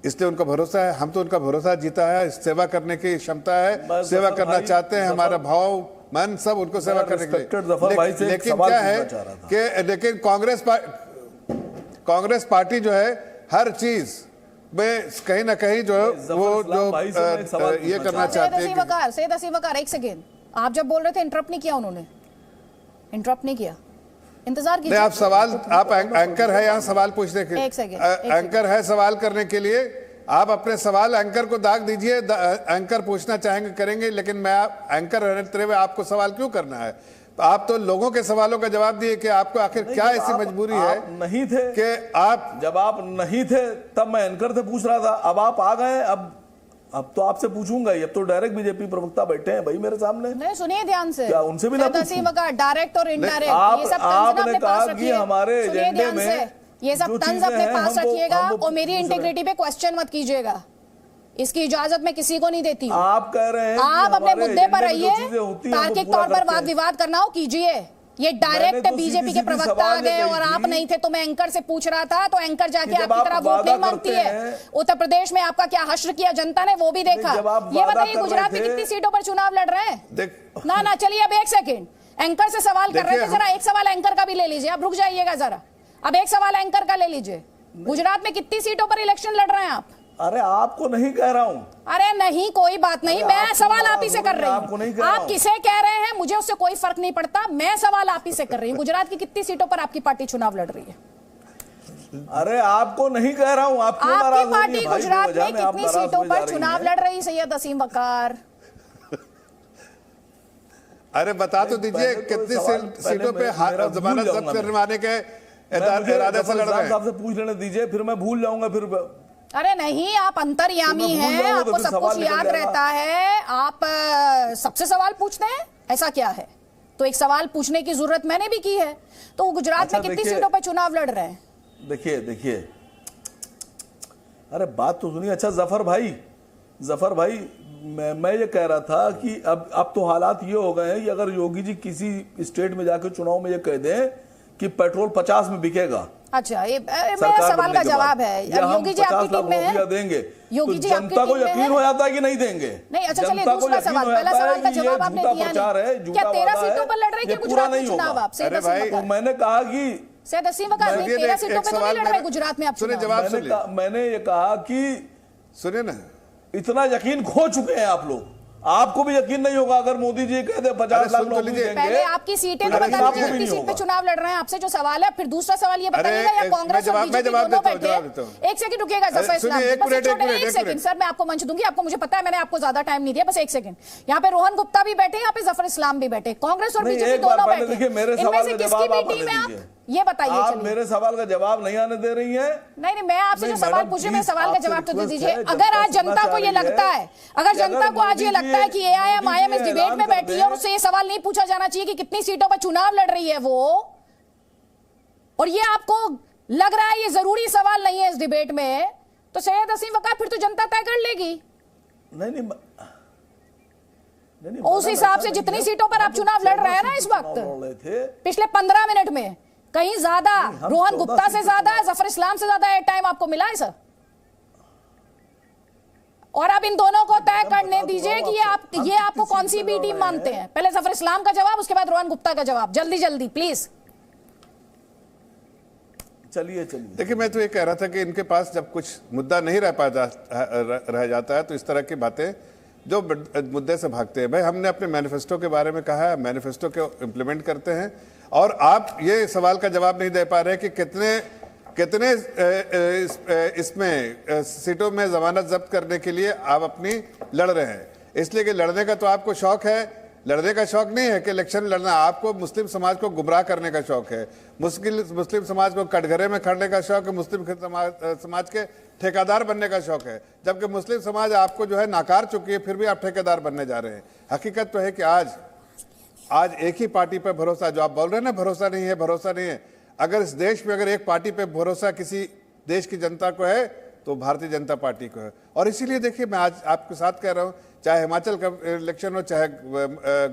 इसलिए उनका भरोसा है, हम तो उनका भरोसा जीता है, सेवा करने की क्षमता है, सेवा करना चाहते हैं, हमारा भाव मन सब उनको सेवा करने के लिए। लेकिन क्या है कि लेकिन कांग्रेस पार्टी जो है हर चीज में कहीं ना कहीं जो है वो जो ये करना चाहते हैं। सैयद असीम वकार, एक सेकेंड, आप जब बोल रहे थे इंटरप्ट नहीं किया उन्होंने, इंटरप्ट नहीं किया, इंतजार कीजिए। आप सवाल, आप एंकर है यहाँ सवाल पूछने के लिए, एंकर है सवाल करने के लिए, आप अपने सवाल एंकर को दाग दीजिए। एंकर पूछना चाहेंगे करेंगे, लेकिन मैं एंकर रहते हुए आपको सवाल क्यों करना है? आप तो लोगों के सवालों का जवाब दिए कि आपको आखिर क्या ऐसी मजबूरी है? नहीं थे कि आप, जब आप नहीं थे तब मैं एंकर से पूछ रहा था, अब आप आ गए, अब तो आपसे पूछूंगा ही। अब तो डायरेक्ट बीजेपी प्रवक्ता बैठे हैं भाई मेरे सामने। नहीं सुनिए ध्यान से, क्या उनसे भी ना पूछूं? डायरेक्ट और इनडायरेक्ट ये सब आपने कहा कि हमारे एजेंडे में ये सब तंज अपने पास रखिएगा और मेरी इंटीग्रिटी पे क्वेश्चन मत कीजिएगा। इसकी इजाजत मैं किसी को नहीं देती हूँ। आप कह रहे हैं आप अपने मुद्दे पर रहिए, तार्किक तार्किक तौर पर वाद विवाद करना हो कीजिए। ये डायरेक्ट बीजेपी के प्रवक्ता आ गए और आप नहीं थे, तो मैं एंकर से पूछ रहा था, तो एंकर जाके आपकी तरह वोट नहीं मांगती है। उत्तर प्रदेश में आपका क्या हश्र किया जनता ने, वो भी देखा। ये बताइए गुजरात में कितनी सीटों पर चुनाव लड़ रहे हैं? ना चलिए अब एक सेकेंड, एंकर से सवाल कर रहे थे, जरा एक सवाल एंकर का भी ले लीजिए। अब रुक जाइएगा जरा, अब एक सवाल एंकर का ले लीजिए। गुजरात में कितनी सीटों पर इलेक्शन लड़ रहे हैं आप? अरे आपको नहीं कह रहा हूं। अरे नहीं, कोई बात नहीं, मैं सवाल आप ही से कर रही हूँ। आप किसे कह रहे हैं मुझे उससे कोई फर्क नहीं पड़ता, मैं सवाल आप ही से कर रही हूँ। गुजरात की कितनी सीटों पर आपकी पार्टी चुनाव लड़ रही है? अरे आपको नहीं कह रहा हूँ। आपकी पार्टी गुजरात में कितनी सीटों पर चुनाव लड़ रही? सैयद असीम वकार, अरे बता तो दीजिए कितनी सीटों पे जमानत जब्त करवाने के इरादे से लड़ रहे हैं? आपसे पूछ लेने दीजिए, फिर मैं भूल जाऊंगा। फिर अरे नहीं, आप अंतर्यामी हैं, आपको सब कुछ याद रहता है, आप सबसे सवाल पूछते हैं, ऐसा क्या है? तो एक सवाल पूछने की जरूरत मैंने भी की है। तो गुजरात में कितनी सीटों पर चुनाव लड़ रहे हैं? देखिए, अरे बात तो सुनिए। अच्छा जफर भाई, मैं ये कह रहा था कि अब तो हालात ये हो गए हैं कि अगर योगी जी किसी स्टेट में जाकर चुनाव में ये कह दें कि पेट्रोल 50 में बिकेगा, अच्छा, ये मेरा सवाल का जवाब है। योगी जी आपकी टीम में है, देंगे, योगी जी जनता को यकीन हो जाता है कि नहीं देंगे? नहीं, अच्छा चलिए दूसरा सवाल। पहला सवाल का जवाब आपने दिया नहीं। क्या 13 सीटों पर लड़ रहे हैं गुजरात में चुनाव आप? मैंने कहा कि सैयद असीम वकार 13 सीटों पर तो नहीं लड़ रहे गुजरात में आप चुनाव। मैंने ये कहा कि सुनिए ना, इतना यकीन खो चुके हैं आप लोग, आपको भी यकीन नहीं होगा अगर मोदी जी कह दे 50 लाख नौकरी देंगे। पहले आपकी सीटें तो बता दीजिए, कितनी सीट पे चुनाव लड़ रहे हैं आपसे जो सवाल है। फिर दूसरा सवाल ये बताइएगा, या कांग्रेस और बीजेपी दोनों बैठे? एक सेकंड रुकिएगा जफर इस्लाम, एक सेकंड सर, मैं आपको मंच दूंगी। आपको मुझे पता है, मैंने आपको ज्यादा टाइम नहीं दिया, बस एक सेकंड। यहाँ पे रोहन गुप्ता भी बैठे, यहाँ पे जफर इस्लाम भी बैठे, कांग्रेस और बीजेपी दोनों बैठे। इनमें से किसकी भी टीम है आप ये बताइए? आप मेरे सवाल का जवाब नहीं आने दे रही हैं। नहीं, मैं आपसे जो सवाल पूछ रही हूं, मैं सवाल का जवाब तो दे दीजिए। अगर आज जनता को ये लगता है, अगर जनता को आज ये लगता है कि एआईएम इस डिबेट में बैठी है और उससे ये सवाल नहीं पूछा जाना चाहिए कि कितनी सीटों पर चुनाव लड़ रही है वो, और ये आपको लग रहा है ये जरूरी सवाल नहीं है इस डिबेट में, तो सैयद असीम वकार फिर तो जनता तय कर लेगी। नहीं, उस हिसाब से जितनी सीटों पर आप चुनाव लड़ रहे हैं ना इस वक्त, पिछले 15 मिनट में कहीं ज्यादा रोहन गुप्ता से ज्यादा, जफर इस्लाम से ज्यादा एयर टाइम आपको मिला है सर। और अब इन दोनों को तय करने दीजिए कि ये आपको कौन सी बी टीम मानते हैं। पहले जफर इस्लाम का जवाब, उसके बाद रोहन गुप्ता का जवाब, जल्दी प्लीज। चलिए देखिए, मैं तो ये कह रहा था कि इनके पास जब कुछ मुद्दा नहीं रह जाता है तो इस तरह की बातें जो मुद्दे से भागते हैं। भाई, हमने अपने मैनिफेस्टो के बारे में कहा है, मैनिफेस्टो को इम्प्लीमेंट करते हैं, और आप ये सवाल का जवाब नहीं दे पा रहे कि कितने इसमें सीटों में जमानत जब्त करने के लिए आप अपनी लड़ रहे हैं। इसलिए कि लड़ने का तो आपको शौक है, लड़ने का शौक नहीं है कि इलेक्शन लड़ना, आपको मुस्लिम समाज को गुमराह करने का शौक है, मुस्लिम समाज को कटघरे में खड़ने का शौक है, मुस्लिम समाज के ठेकेदार बनने का शौक है। जबकि मुस्लिम समाज आपको जो है नाकार चुकी है, फिर भी आप ठेकेदार बनने जा रहे हैं। हकीकत तो है कि आज एक ही पार्टी पर भरोसा, जो आप बोल रहे हैं ना भरोसा नहीं है, अगर इस देश में अगर एक पार्टी पे भरोसा किसी देश की जनता को है तो भारतीय जनता पार्टी को है। और इसीलिए देखिए, मैं आज आपके साथ कह रहा हूं, चाहे हिमाचल का इलेक्शन हो, चाहे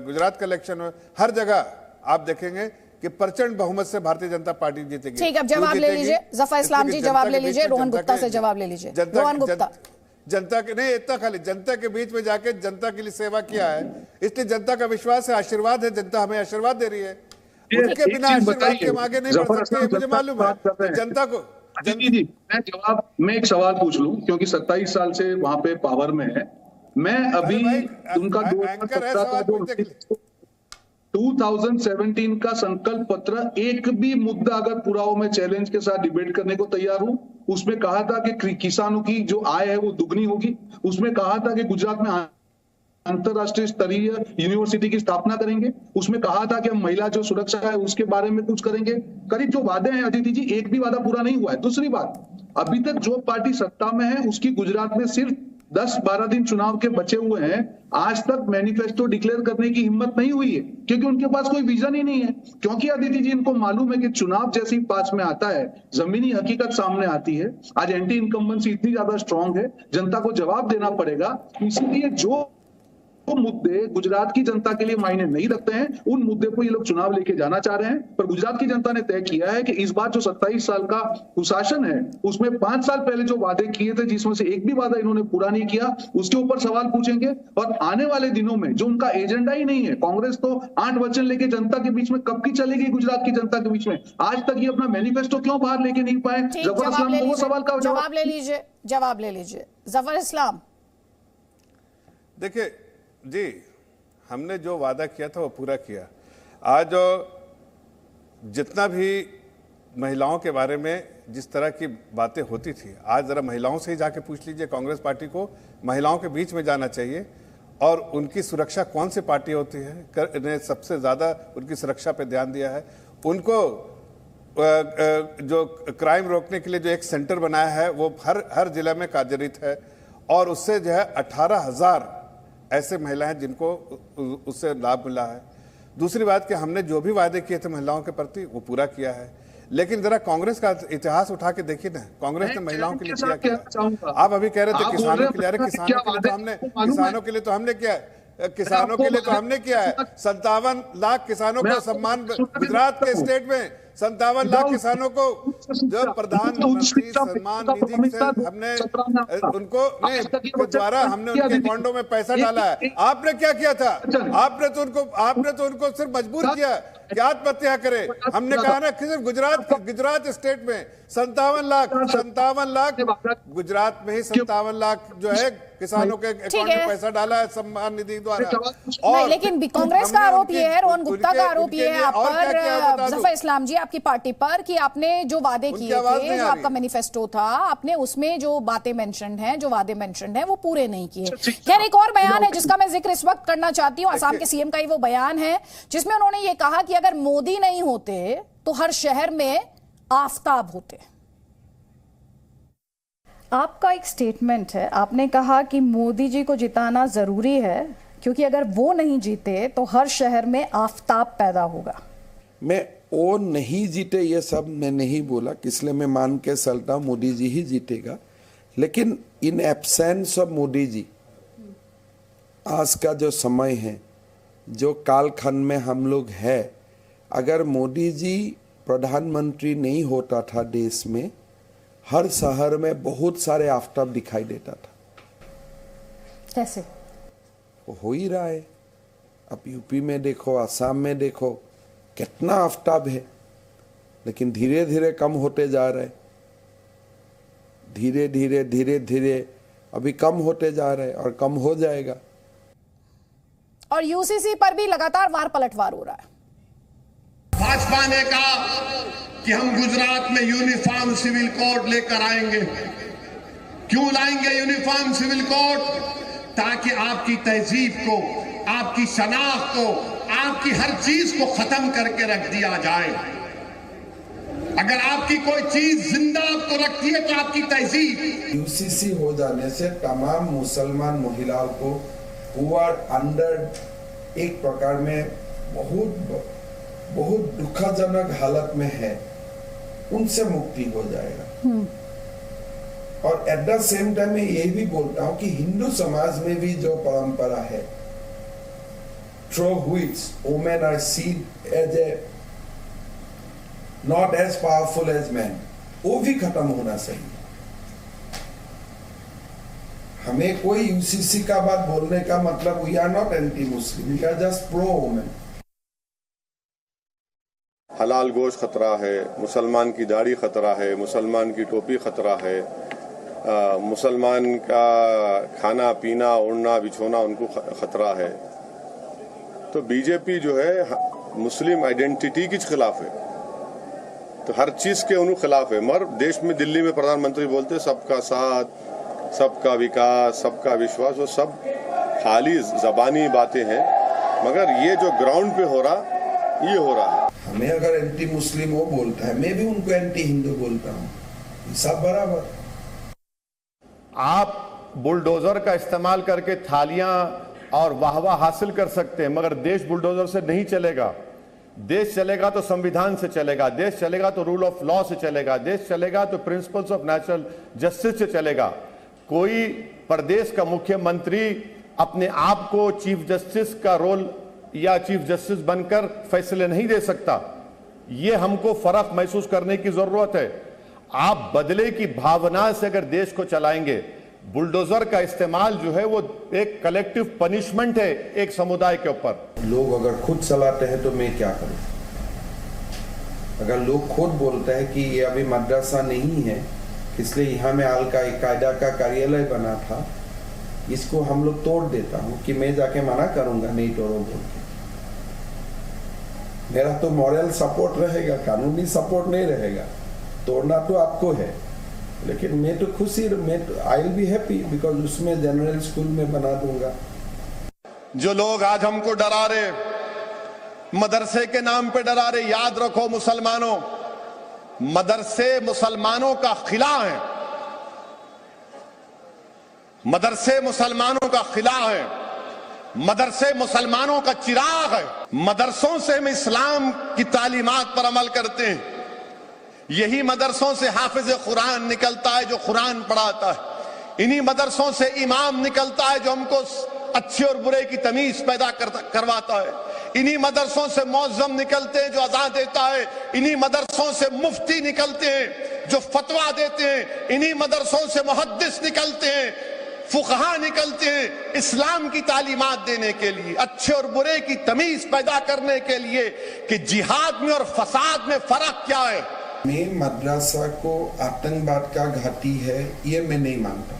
गुजरात का इलेक्शन हो, हर जगह आप देखेंगे कि प्रचंड बहुमत से भारतीय जनता पार्टी जीतेगी। ठीक है, अब जवाब ले लीजिए जफर इस्लाम जी, जवाब ले लीजिए। रोहन गुप्ता से जवाब ले लीजिए। रोहन गुप्ता, जनता के नहीं, इतना खाली जनता के बीच में जाके जनता के लिए सेवा किया है, इसलिए जनता का विश्वास है, आशीर्वाद है, जनता हमें आशीर्वाद दे रही है। उनके बिना आशीर्वाद के आगे नहीं बढ़ सकते, मुझे मालूम है। जनता को जी, मैं एक सवाल पूछ लूं, क्योंकि 27 साल से वहां पे पावर में है। मैं अभी उनका 2017 का संकल्प पत्र, एक भी मुद्दा अगर पूरा हो, मैं चैलेंज के साथ डिबेट करने को तैयार हूं। उसमें कहा था कि किसानों की जो आय है वो दुगनी होगी। उसमें कहा था कि गुजरात में अंतरराष्ट्रीय स्तरीय यूनिवर्सिटी की स्थापना करेंगे। उसमें कहा था कि हम महिला जो सुरक्षा है उसके बारे में कुछ करेंगे। करीब जो वादे हैं अदिति जी, एक भी वादा पूरा नहीं हुआ है। दूसरी बात, अभी तक जो पार्टी सत्ता में है उसकी गुजरात में सिर्फ 10-12 दिन चुनाव के बचे हुए हैं, आज तक मैनिफेस्टो डिक्लेयर करने की हिम्मत नहीं हुई है, क्योंकि उनके पास कोई विजन ही नहीं है। क्योंकि अदिति जी, इनको मालूम है कि चुनाव जैसे ही पास में आता है, जमीनी हकीकत सामने आती है। आज एंटी इनकम्बेंसी इतनी ज्यादा स्ट्रांग है, जनता को जवाब देना पड़ेगा। इसलिए जो मुद्दे गुजरात की जनता के लिए मायने नहीं रखते हैं, उन मुद्दे को ये लोग चुनाव लेके जाना चाह रहे हैं। पर गुजरात की जनता ने तय किया है कि इस बार जो 27 साल का कुशासन है, उसमें 5 साल पहले जो वादे किए थे, जिसमें से एक भी वादा इन्होंने पूरा नहीं किया, उसके ऊपर सवाल पूछेंगे। और आने वाले दिनों में जो उनका एजेंडा ही नहीं है, कांग्रेस तो 8 वचन लेके जनता के बीच में कब की चलेगी, गुजरात की जनता के बीच में आज तक ये अपना मैनिफेस्टो क्यों बाहर लेके नहीं पाए? जफर इस्लाम को वो सवाल का जवाब ले लीजिए जफर इस्लाम। देखिए जी, हमने जो वादा किया था वो पूरा किया। आज जितना भी महिलाओं के बारे में जिस तरह की बातें होती थी, आज ज़रा महिलाओं से ही जाके पूछ लीजिए। कांग्रेस पार्टी को महिलाओं के बीच में जाना चाहिए और उनकी सुरक्षा कौन सी पार्टी होती है ने सबसे ज़्यादा उनकी सुरक्षा पे ध्यान दिया है। उनको जो क्राइम रोकने के लिए जो एक सेंटर बनाया है वो हर जिला में कार्यरत है और उससे जो है 18,000 ऐसे महिलाएं जिनको उससे लाभ मिला है। दूसरी बात कि हमने जो भी वादे किए थे महिलाओं के प्रति वो पूरा किया है। लेकिन जरा कांग्रेस का इतिहास उठा के देखिए ना, कांग्रेस ने महिलाओं के लिए क्या। आप अभी कह रहे थे किसानों के लिए, अरे किसानों के लिए तो हमने किया है, किसानों के लिए तो हमने किया है। 57 लाख किसानों को सम्मान, गुजरात के स्टेट में 57 लाख किसानों को जो प्रधानमंत्री सम्मान निधि से हमने उनको के द्वारा हमने उनके अकाउंटों में पैसा डाला है। आपने क्या किया था? आपने तो उनको सिर्फ मजबूर किया कि आत्महत्या करे। हमने कहा ना कि सिर्फ गुजरात स्टेट में 57 लाख गुजरात में ही 57 लाख जो है किसानों के अकाउंट में पैसा डाला है सम्मान निधि द्वारा। और लेकिन कांग्रेस का आरोप ये है, रोहन गुप्ता का आरोप ये है आप पर, जफर इस्लाम जी, आपकी पार्टी पर, कि आपने जो वादे किए थे, जो आपका मैनिफेस्टो था, आपने उसमें जो बातें मेंशन्ड हैं, जो वादे मेंशन्ड हैं, वो पूरे नहीं किए। खैर, एक और बयान है जिसका मैं जिक्र इस वक्त करना चाहती हूँ। असम के सीएम का ही वो बयान है जिसमें उन्होंने ये कहा कि अगर मोदी नहीं होते तो हर शहर में आफताब होते। आपका एक स्टेटमेंट है, आपने कहा कि मोदी जी को जिताना जरूरी है क्योंकि अगर वो नहीं जीते तो हर शहर में आफताब पैदा होगा। मैं वो नहीं जीते ये सब मैं नहीं बोला, इसलिए मैं मान के चलता हूं मोदी जी ही जीतेगा। लेकिन in absence of Modi ji, आज का जो समय है, जो कालखंड में हम लोग है, अगर मोदी जी प्रधानमंत्री नहीं होता था देश में, हर शहर में बहुत सारे आफताब दिखाई देता था। कैसे? वो हो ही रहा है। अब यूपी में देखो, असम में देखो, कितना आफताब है, लेकिन धीरे धीरे कम होते जा रहे, धीरे धीरे अभी कम होते जा रहे और कम हो जाएगा। और यूसीसी पर भी लगातार वार पलटवार हो रहा है। भाजपा ने कहा कि हम गुजरात में यूनिफॉर्म सिविल कोड लेकर आएंगे। क्यों लाएंगे यूनिफॉर्म सिविल कोड? ताकि आपकी तहजीब को, आपकी शनाख्त को, आपकी हर चीज को खत्म करके रख दिया जाए। अगर आपकी कोई चीज जिंदा आपको रखती है तो आपकी तहजीब। यूसीसी हो जाने से तमाम मुसलमान महिलाओं को हु आर अंडर एक प्रकार में बहुत दुखजनक हालत में है, उनसे मुक्ति हो जाएगा। और एट द सेम टाइम मैं ये भी बोलता हूं कि हिंदू समाज में भी जो परंपरा है, through which women are seen as a not as powerful as man, वो भी खत्म होना चाहिए। हमें कोई यूसीसी का बात बोलने का मतलब we are not anti Muslim, we are just pro women. हलाल गोश्त खतरा है, मुसलमान की दाढ़ी खतरा है, मुसलमान की टोपी खतरा है, मुसलमान का खाना पीना उड़ना बिछोना उनको खतरा है। तो बीजेपी जो है मुस्लिम आइडेंटिटी के खिलाफ है, तो हर चीज के उन्होंने खिलाफ है। मगर देश में दिल्ली में प्रधानमंत्री बोलते सबका साथ, सबका विकास, सबका विश्वास, वो सब खाली जबानी बातें हैं, मगर ये जो ग्राउंड पे हो रहा ये हो रहा है। हमें अगर एंटी मुस्लिम वो बोलता है, मैं भी उनको एंटी हिंदू बोलता हूँ, सब बराबर। आप बुलडोजर का इस्तेमाल करके थालियां और वाहवाह हासिल कर सकते हैं, मगर देश बुलडोजर से नहीं चलेगा। देश चलेगा तो संविधान से चलेगा, देश चलेगा तो रूल ऑफ लॉ से चलेगा, देश चलेगा तो प्रिंसिपल्स ऑफ नेचुरल जस्टिस से चलेगा। कोई प्रदेश का मुख्यमंत्री अपने आप को चीफ जस्टिस का रोल या चीफ जस्टिस बनकर फैसले नहीं दे सकता। ये हमको फर्क महसूस करने की जरूरत है। आप बदले की भावना से अगर देश को चलाएंगे, बुलडोजर का इस्तेमाल जो है वो एक कलेक्टिव पनिशमेंट है एक समुदाय के ऊपर। लोग अगर खुद चलाते हैं तो मैं क्या करूं? अगर लोग खुद बोलते हैं कि ये अभी मदरसा नहीं है, इसलिए यहाँ में अल कायदा का कार्यालय बना था, इसको हम लोग तोड़ देता हूँ कि मैं जाके मना करूंगा नहीं तोड़ो बोल के। मेरा तो मॉरल सपोर्ट रहेगा, कानूनी सपोर्ट नहीं रहेगा। तोड़ना तो आपको है, लेकिन मैं तो खुशी, I will be happy because उसमें जनरल स्कूल में बना दूंगा। जो लोग आज हमको डरा रहे, मदरसे के नाम पे डरा रहे, याद रखो मुसलमानों, मदरसे मुसलमानों का किला है, मदरसे मुसलमानों का किला है, मदरसे मुसलमानों का चिराग है। मदरसों से हम इस्लाम की तालीमात पर अमल करते हैं। यही मदरसों से हाफिज कुरान निकलता है जो कुरान पढ़ाता है। इन्हीं मदरसों से इमाम निकलता है जो हमको अच्छे और बुरे की तमीज पैदा करवाता है। इन्हीं मदरसों से मौज़्ज़म निकलते हैं जो अज़ान देता है। इन्हीं मदरसों से मुफ्ती निकलते हैं जो फतवा देते हैं। इन्हीं मदरसों से मुहद्दिस निकलते हैं, फुक़हा निकलते हैं, इस्लाम की तालीमात देने के लिए, अच्छे और बुरे की तमीज पैदा करने के लिए कि जिहाद में और फसाद में फर्क क्या है। मैं मदरसा को आतंकवाद का घाटी है ये मैं नहीं मानता।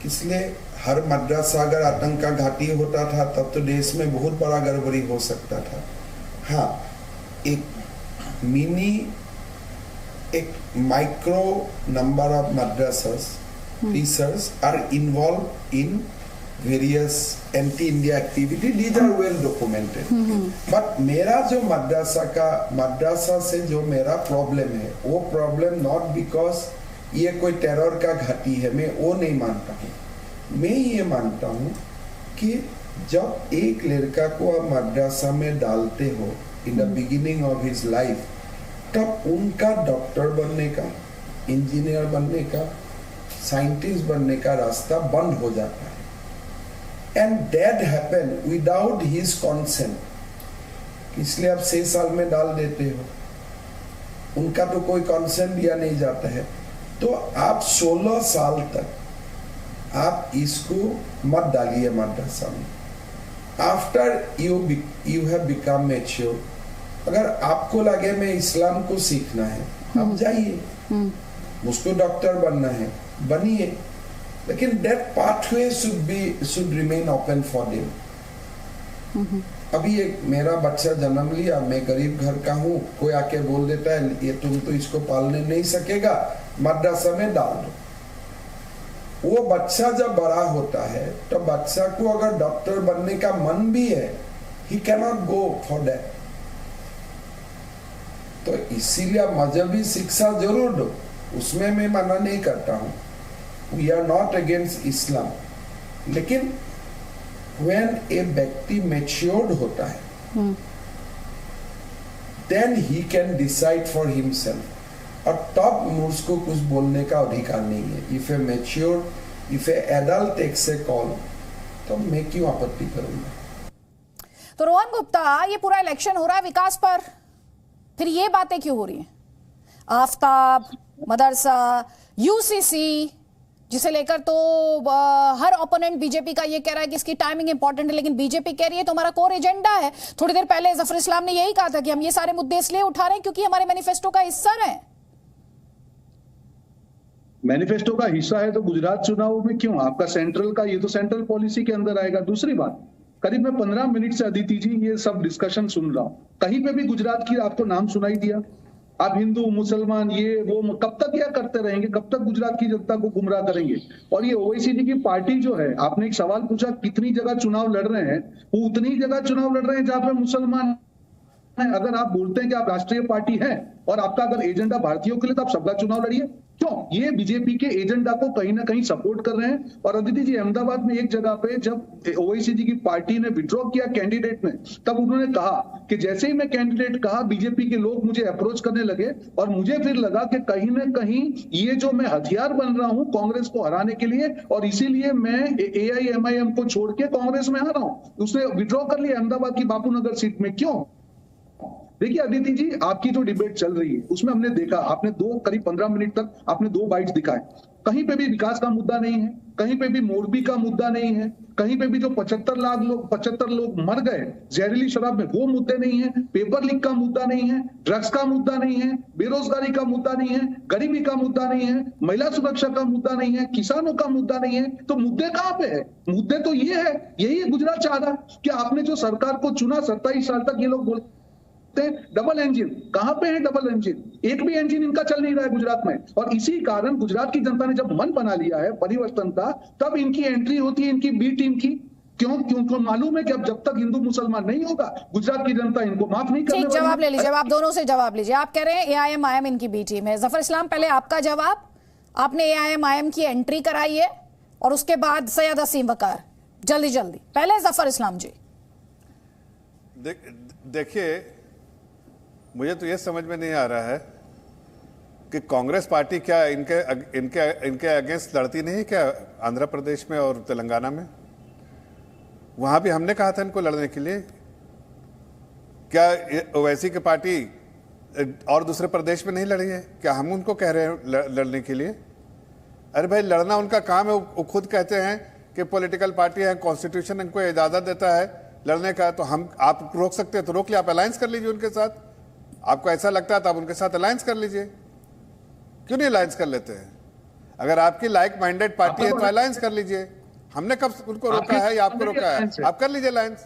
इसलिए हर मदरसा अगर आतंक का घाटी होता था तब तो देश में बहुत बड़ा गड़बड़ी हो सकता था। हाँ, एक micro number of madrasas teachers are involved in various anti-India activity. These are well documented. But मेरा जो मदरसा से जो मेरा प्रॉब्लम है, वो प्रॉब्लम नॉट बिकॉज ये कोई टेरर का घाटी है, मैं वो नहीं मानता हूँ। मैं ये मानता हूँ कि जब एक लड़का को आप मदरसा में डालते हो in the beginning of his life, तब उनका डॉक्टर बनने का, इंजीनियर बनने का, साइंटिस्ट बनने का रास्ता बंद हो जाता है। And that happen without his consent. इसलिए आप 6 साल में डाल देते हो, उनका तो कोई कंसेंट दिया नहीं जाता है, तो आप 16 साल तक आप इसको मत डालिए मदरसा में। After you have become mature, अगर आपको लगे मैं इस्लाम को सीखना है, आप जाइए। मुझको डॉक्टर बनना है, बनिए, लेकिन that pathway should remain open for them। अभी एक मेरा बच्चा जन्म लिया, मैं गरीब घर का हूँ, कोई आके बोल देता है ये तुम तो इसको पालने नहीं सकेगा, मदरसा में डाल दो। वो बच्चा जब बड़ा होता है तो बच्चा को अगर डॉक्टर बनने का मन भी है, he cannot go for that। तो इसीलिए मजहबी शिक्षा जरूर दो, उसमें मैं मना नहीं करता हूँ। We are not against Islam, लेकिन when a व्यक्ति matured होता है, then he can decide for himself। और तब मुझको कुछ बोलने का अधिकार नहीं है। If a matured, if a adult takes a call, तो मैं क्यों आपत्ति करूंगा? तो रोहन गुप्ता, ये पूरा इलेक्शन हो रहा है विकास पर, फिर ये बातें क्यों हो रही हैं? आफ्ताब, मदरसा, यूसीसी, जिसे लेकर तो हर ओपोनेंट बीजेपी का ये कह रहा है कि इसकी टाइमिंग इंपॉर्टेंट है, लेकिन बीजेपी कह रही है तो हमारा कोर एजेंडा है। थोड़ी देर पहले जफर इस्लाम ने यही कहा था कि हम ये सारे मुद्दे इसलिए उठा रहे हैं क्योंकि हमारे मैनिफेस्टो का हिस्सा है। मैनिफेस्टो का हिस्सा है तो गुजरात चुनाव में क्यों? आपका सेंट्रल का, ये तो सेंट्रल पॉलिसी के अंदर आएगा। दूसरी बात, करीब मैं 15 मिनट से अदिति जी ये सब डिस्कशन सुन रहा हूँ, कहीं पे भी गुजरात की आपको नाम सुनाई दिया? आप हिंदू मुसलमान ये वो कब तक यह करते रहेंगे? कब तक गुजरात की जनता को गुमराह करेंगे? और ये ओवैसी की पार्टी जो है, आपने एक सवाल पूछा कितनी जगह चुनाव लड़ रहे हैं, वो उतनी जगह चुनाव लड़ रहे हैं जहां पे मुसलमान है? अगर आप बोलते हैं कि आप राष्ट्रीय पार्टी हैं और आपका अगर एजेंडा भारतीयों के लिए, तो आप सबका चुनाव लड़िए। क्यों? ये बीजेपी के एजेंडा को कहीं ना कहीं सपोर्ट कर रहे हैं। और अदिति जी, अहमदाबाद में एक जगह पे जब ओवैसी जी की पार्टी ने विड्रॉ किया कैंडिडेट में, तब उन्होंने कहा कि जैसे ही मैं कैंडिडेट कहा, बीजेपी के लोग मुझे अप्रोच करने लगे और मुझे फिर लगा कि कहीं ना कहीं ये जो मैं हथियार बन रहा हूं कांग्रेस को हराने के लिए, और इसीलिए मैं AIMIM को छोड़ के कांग्रेस में आ रहा हूं। उसने विड्रॉ कर लिया अहमदाबाद की बापूनगर सीट में। क्यों? देखिए अदिति जी, आपकी जो डिबेट चल रही है उसमें हमने देखा, आपने करीब 15 मिनट तक आपने 2 बाइट्स दिखाए। कहीं पे भी विकास का मुद्दा नहीं है, कहीं पे भी मोरबी का मुद्दा नहीं है, कहीं पे भी जो 75 लोग मर गए जहरीली शराब में, वो मुद्दे नहीं है, पेपर लीक का मुद्दा नहीं है, ड्रग्स का मुद्दा नहीं है, बेरोजगारी का मुद्दा नहीं है, गरीबी का मुद्दा नहीं है, महिला सुरक्षा का मुद्दा नहीं है, किसानों का मुद्दा नहीं है। तो मुद्दे कहां पे है? मुद्दे तो ये है, यही गुजरात चाह रहा है कि आपने जो सरकार को चुना 27 साल तक, ये लोग बोलते डबल इंजन। कहां पे है डबल इंजन? एक भी इंजन इनका चल नहीं रहा है गुजरात में। और इसी कारण गुजरात की जनता ने जब मन बना लिया है परिवर्तन का, तब इनकी एंट्री होती है इनकी बी टीम की। क्यों मालूम है कि अब जब तक हिंदू मुसलमान नहीं होगा, गुजरात की जनता इनको माफ नहीं करने वाली। जवाब ले लीजिए, आप दोनों से जवाब लीजिए। आप कह रहे हैं AIMIM इनकी बी टीम है। जफर इस्लाम, पहले आपका जवाब। आपने AIMIM की एंट्री कराई है और उसके बाद सैयद असीम वकार। जल्दी जल्दी, पहले जफर इस्लाम जी। देखिए, मुझे तो ये समझ में नहीं आ रहा है कि कांग्रेस पार्टी क्या इनके अगेंस्ट लड़ती नहीं क्या आंध्र प्रदेश में और तेलंगाना में? वहां भी हमने कहा था इनको लड़ने के लिए। क्या ओवैसी की पार्टी और दूसरे प्रदेश में नहीं लड़ी है? क्या हम उनको कह रहे हैं लड़ने के लिए? अरे भाई, लड़ना उनका काम है। वो खुद कहते हैं कि पॉलिटिकल पार्टी है, कॉन्स्टिट्यूशन इनको इजाजत देता है लड़ने का। तो आप रोक सकते हैं तो रोक लिया, आप अलायंस कर लीजिए उनके साथ। आपको ऐसा लगता है तो आप उनके साथ अलायंस कर लीजिए। क्यों नहीं अलायंस कर लेते हैं? अगर आपकी लाइक माइंडेड पार्टी है तो अलायंस कर लीजिए। हमने कब उनको रोका है या आपको रोका है? आप कर लीजिए अलायंस।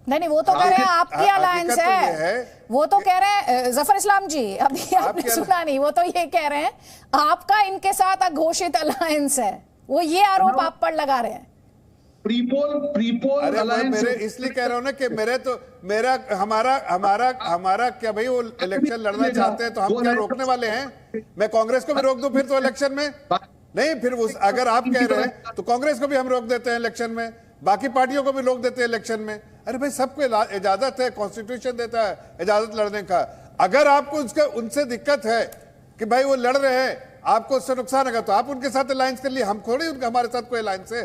नहीं, वो तो कह रहे हैं आपकी अलायंस है। वो तो कह रहे हैं जफर इस्लाम जी, अभी आपने सुना नहीं, वो तो ये कह रहे हैं आपका इनके साथ अघोषित अलायंस है। वो ये आरोप आप पर लगा रहे हैं। प्रीपोल मेरे इसलिए कह रहा हूं ना कि हमारा क्या भाई, वो इलेक्शन लड़ना चाहते हैं तो हम क्या रोकने वाले हैं? मैं कांग्रेस को भी रोक दूं फिर तो इलेक्शन में? नहीं, फिर अगर आप कह रहे हैं तो कांग्रेस को भी हम रोक देते हैं इलेक्शन में, बाकी पार्टियों को भी रोक देते हैं इलेक्शन में। अरे भाई, सबको इजाजत है, कॉन्स्टिट्यूशन देता है इजाजत लड़ने का। अगर आपको उनसे दिक्कत है कि भाई वो लड़ रहे हैं, आपको उससे नुकसान होगा, तो आप उनके साथ अलायंस कर लिए। हम थोड़ी हमारे साथ कोई अलायंस है?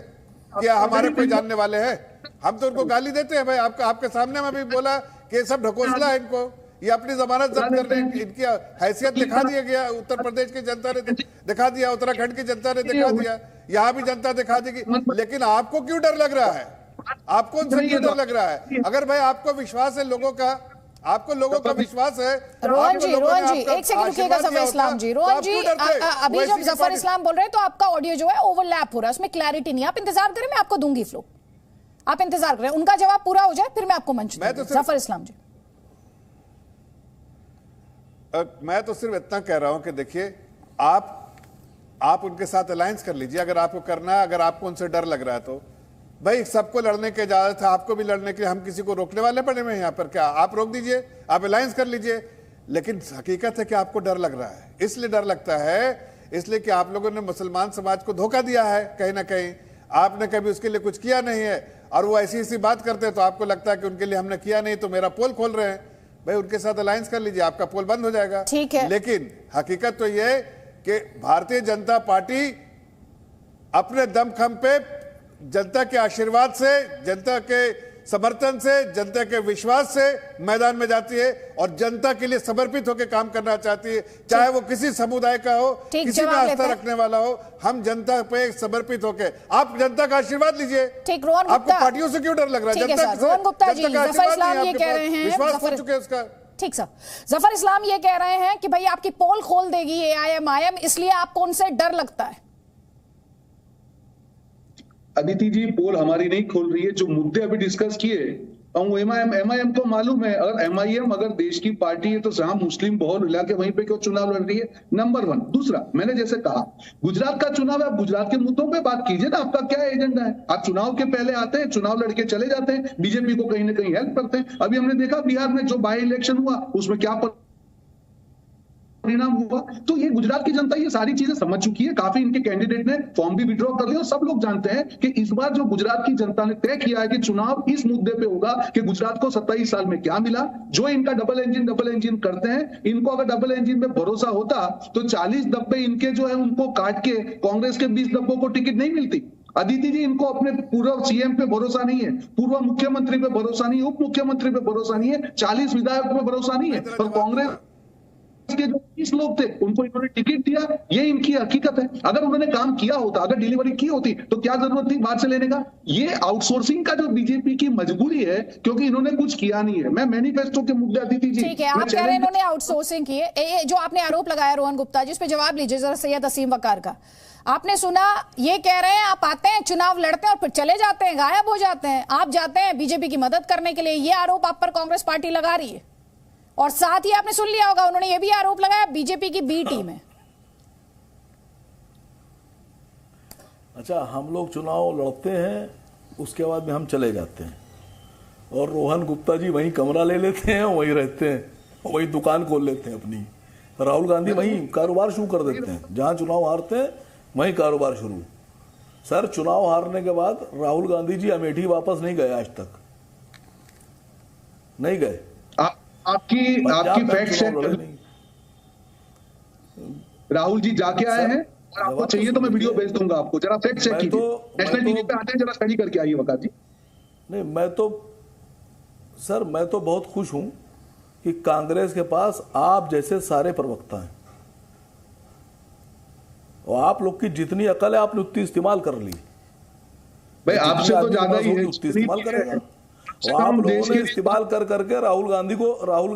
क्या हमारे कोई जानने वाले हैं? हम तो उनको गाली देते हैं भाई। आपके सामने में भी बोला कि ये सब ढकोसला है इनको, ये अपनी जमानत जब्त कर रहे हैं, इनकी हैसियत दिखा दिया गया। उत्तर प्रदेश की जनता ने दिखा दिया, उत्तराखंड की जनता ने दिखा दिया, यहाँ भी जनता दिखा देगी। लेकिन आपको क्यों डर लग रहा है? आपको उनसे क्यों डर लग रहा है? अगर भाई आपको विश्वास है लोगों का, आपको लोगों का विश्वास है। रोहन जी एक सेकंड रुकिएगा। जफर इस्लाम जी, रोहन जी, अभी जब जफर इस्लाम बोल रहे हैं तो आपका ऑडियो जो है ओवरलैप हो रहा है, उसमें क्लैरिटी नहीं है। आप इंतजार करें, मैं आपको दूंगी फ्लो। आप इंतजार करें, उनका जवाब पूरा हो जाए फिर मैं आपको मंच दूंगी। जफर इस्लाम जी, मैं तो सिर्फ इतना कह रहा हूं कि देखिए, आप उनके साथ अलायंस कर लीजिए अगर आपको करना है। अगर आपको उनसे डर लग रहा है तो भाई, सबको लड़ने की इजाजत है, आपको भी लड़ने के लिए। हम किसी को रोकने वाले पड़े हुए हैं यहाँ पर? क्या आप रोक दीजिए, आप अलायंस कर लीजिए। लेकिन हकीकत है कि आपको डर लग रहा है। इसलिए डर लगता है इसलिए कि आप लोगों ने मुसलमान समाज को धोखा दिया है कहीं ना कहीं। आपने कभी उसके लिए कुछ किया नहीं है, और वो ऐसी बात करते हैं तो आपको लगता है कि उनके लिए हमने किया नहीं, तो मेरा पोल खोल रहे हैं। भाई, उनके साथ अलायंस कर लीजिए, आपका पोल बंद हो जाएगा। ठीक है। लेकिन हकीकत तो यह कि भारतीय जनता पार्टी अपने दमखम पे जनता के आशीर्वाद से, जनता के समर्थन से, जनता के विश्वास से मैदान में जाती है और जनता के लिए समर्पित होकर काम करना चाहती है, चाहे वो किसी समुदाय का हो, किसी में आस्था रखने वाला हो। हम जनता पे समर्पित होकर, आप जनता का आशीर्वाद लीजिए। ठीक, रोहन गुप्ता, आपको पार्टियों से क्यों डर लग रहा है? रोहन गुप्ता जी, जफर इस्लाम ये कह रहे हैं, विश्वास कर चुके हैं उसका। ठीक सर, जफर इस्लाम ये कह रहे हैं कि भाई आपकी पोल खोल देगी AIMIM, इसलिए आपको उनसे डर लगता है। अदिति जी, पोल हमारी नहीं खोल रही है। जो मुद्दे अभी डिस्कस किए एमआईएम को मालूम है, अगर एमआईएम अगर देश की पार्टी है तो जहां मुस्लिम बहुल इलाके वहीं पे क्यों चुनाव लड़ रही है? नंबर 1। दूसरा, मैंने जैसे कहा गुजरात का चुनाव है, आप गुजरात के मुद्दों पे बात कीजिए ना, आपका क्या एजेंडा है? आप चुनाव के पहले आते हैं, चुनाव लड़के चले जाते हैं, बीजेपी को कहीं ना कहीं हेल्प करते हैं। अभी हमने देखा बिहार में जो बाई इलेक्शन हुआ उसमें क्या परिणाम हुआ। तो ये गुजरात की जनता ये सारी चीजें समझ चुकी है, काफी इनके कैंडिडेट ने फॉर्म भी विड्रॉ कर लिया और सब लोग जानते हैं कि इस बार जो गुजरात की जनता ने तय किया है कि चुनाव इस मुद्दे पे होगा कि गुजरात को 27 साल में क्या मिला। जो इनका डबल इंजन करते हैं, इनको अगर डबल इंजन पे भरोसा होता तो 40 डब्बे इनके जो है उनको काट के कांग्रेस के 20 डब्बों को टिकट नहीं मिलती। अदिति जी, इनको अपने पूर्व सीएम पे भरोसा नहीं है, पूर्व मुख्यमंत्री पे भरोसा नहीं है, उप मुख्यमंत्री पे भरोसा नहीं है, 40 विधायकों पे भरोसा नहीं है, और कांग्रेस के जो 20 लोग थे उनको इन्होंने टिकट दिया। ये इनकी हकीकत है। अगर उन्होंने काम किया होता, अगर डिलीवरी की होती तो क्या जरूरत थी बाहर से लेने का? ये आउटसोर्सिंग का जो बीजेपी की मजबूरी है, क्योंकि इन्होंने कुछ किया नहीं है। मैं मैनिफेस्टो के मुद्दे अदिति जी, ठीक है, आप कह रहे हैं इन्होंने आउटसोर्सिंग की है। जो आपने आरोप लगाया रोहन गुप्ता जी, उस पर जवाब लीजिए जरा सैयद असीम वकार का। आपने सुना, ये कह रहे हैं आप आते हैं, चुनाव लड़ते हैं और फिर चले जाते हैं, गायब हो जाते हैं। आप जाते हैं बीजेपी की मदद करने के लिए, ये आरोप आप पर कांग्रेस पार्टी लगा रही है। और साथ ही आपने सुन लिया होगा उन्होंने ये भी आरोप लगाया बीजेपी की बी टीम है। अच्छा, हम लोग चुनाव लड़ते हैं, उसके बाद में हम चले जाते हैं, और रोहन गुप्ता जी वहीं कमरा ले लेते हैं, वहीं रहते हैं, वहीं दुकान खोल लेते हैं अपनी। राहुल गांधी वहीं कारोबार शुरू कर देते हैं, जहां चुनाव हारते हैं वहीं कारोबार शुरू। सर, चुनाव हारने के बाद राहुल गांधी जी अमेठी वापस नहीं गए, आज तक नहीं गए। आपकी फैक्ट चेक, राहुल जी जाके आए हैं, और आपको चाहिए तो मैं वीडियो भेज दूंगा आपको, जरा फैक्ट चेक कीजिए। नेशनल टीवी पे आते हैं, जरा स्टडी करके आइए वकार जी। नहीं, मैं तो बहुत खुश हूं कि कांग्रेस के पास आप जैसे सारे प्रवक्ता हैं, और आप लोग की जितनी अकल है आपने उतनी इस्तेमाल कर ली। भाई आपसे तो ज्यादा ही है, इस्तेमाल करेगा। आप लोगों ने इस्तेमाल कर करके राहुल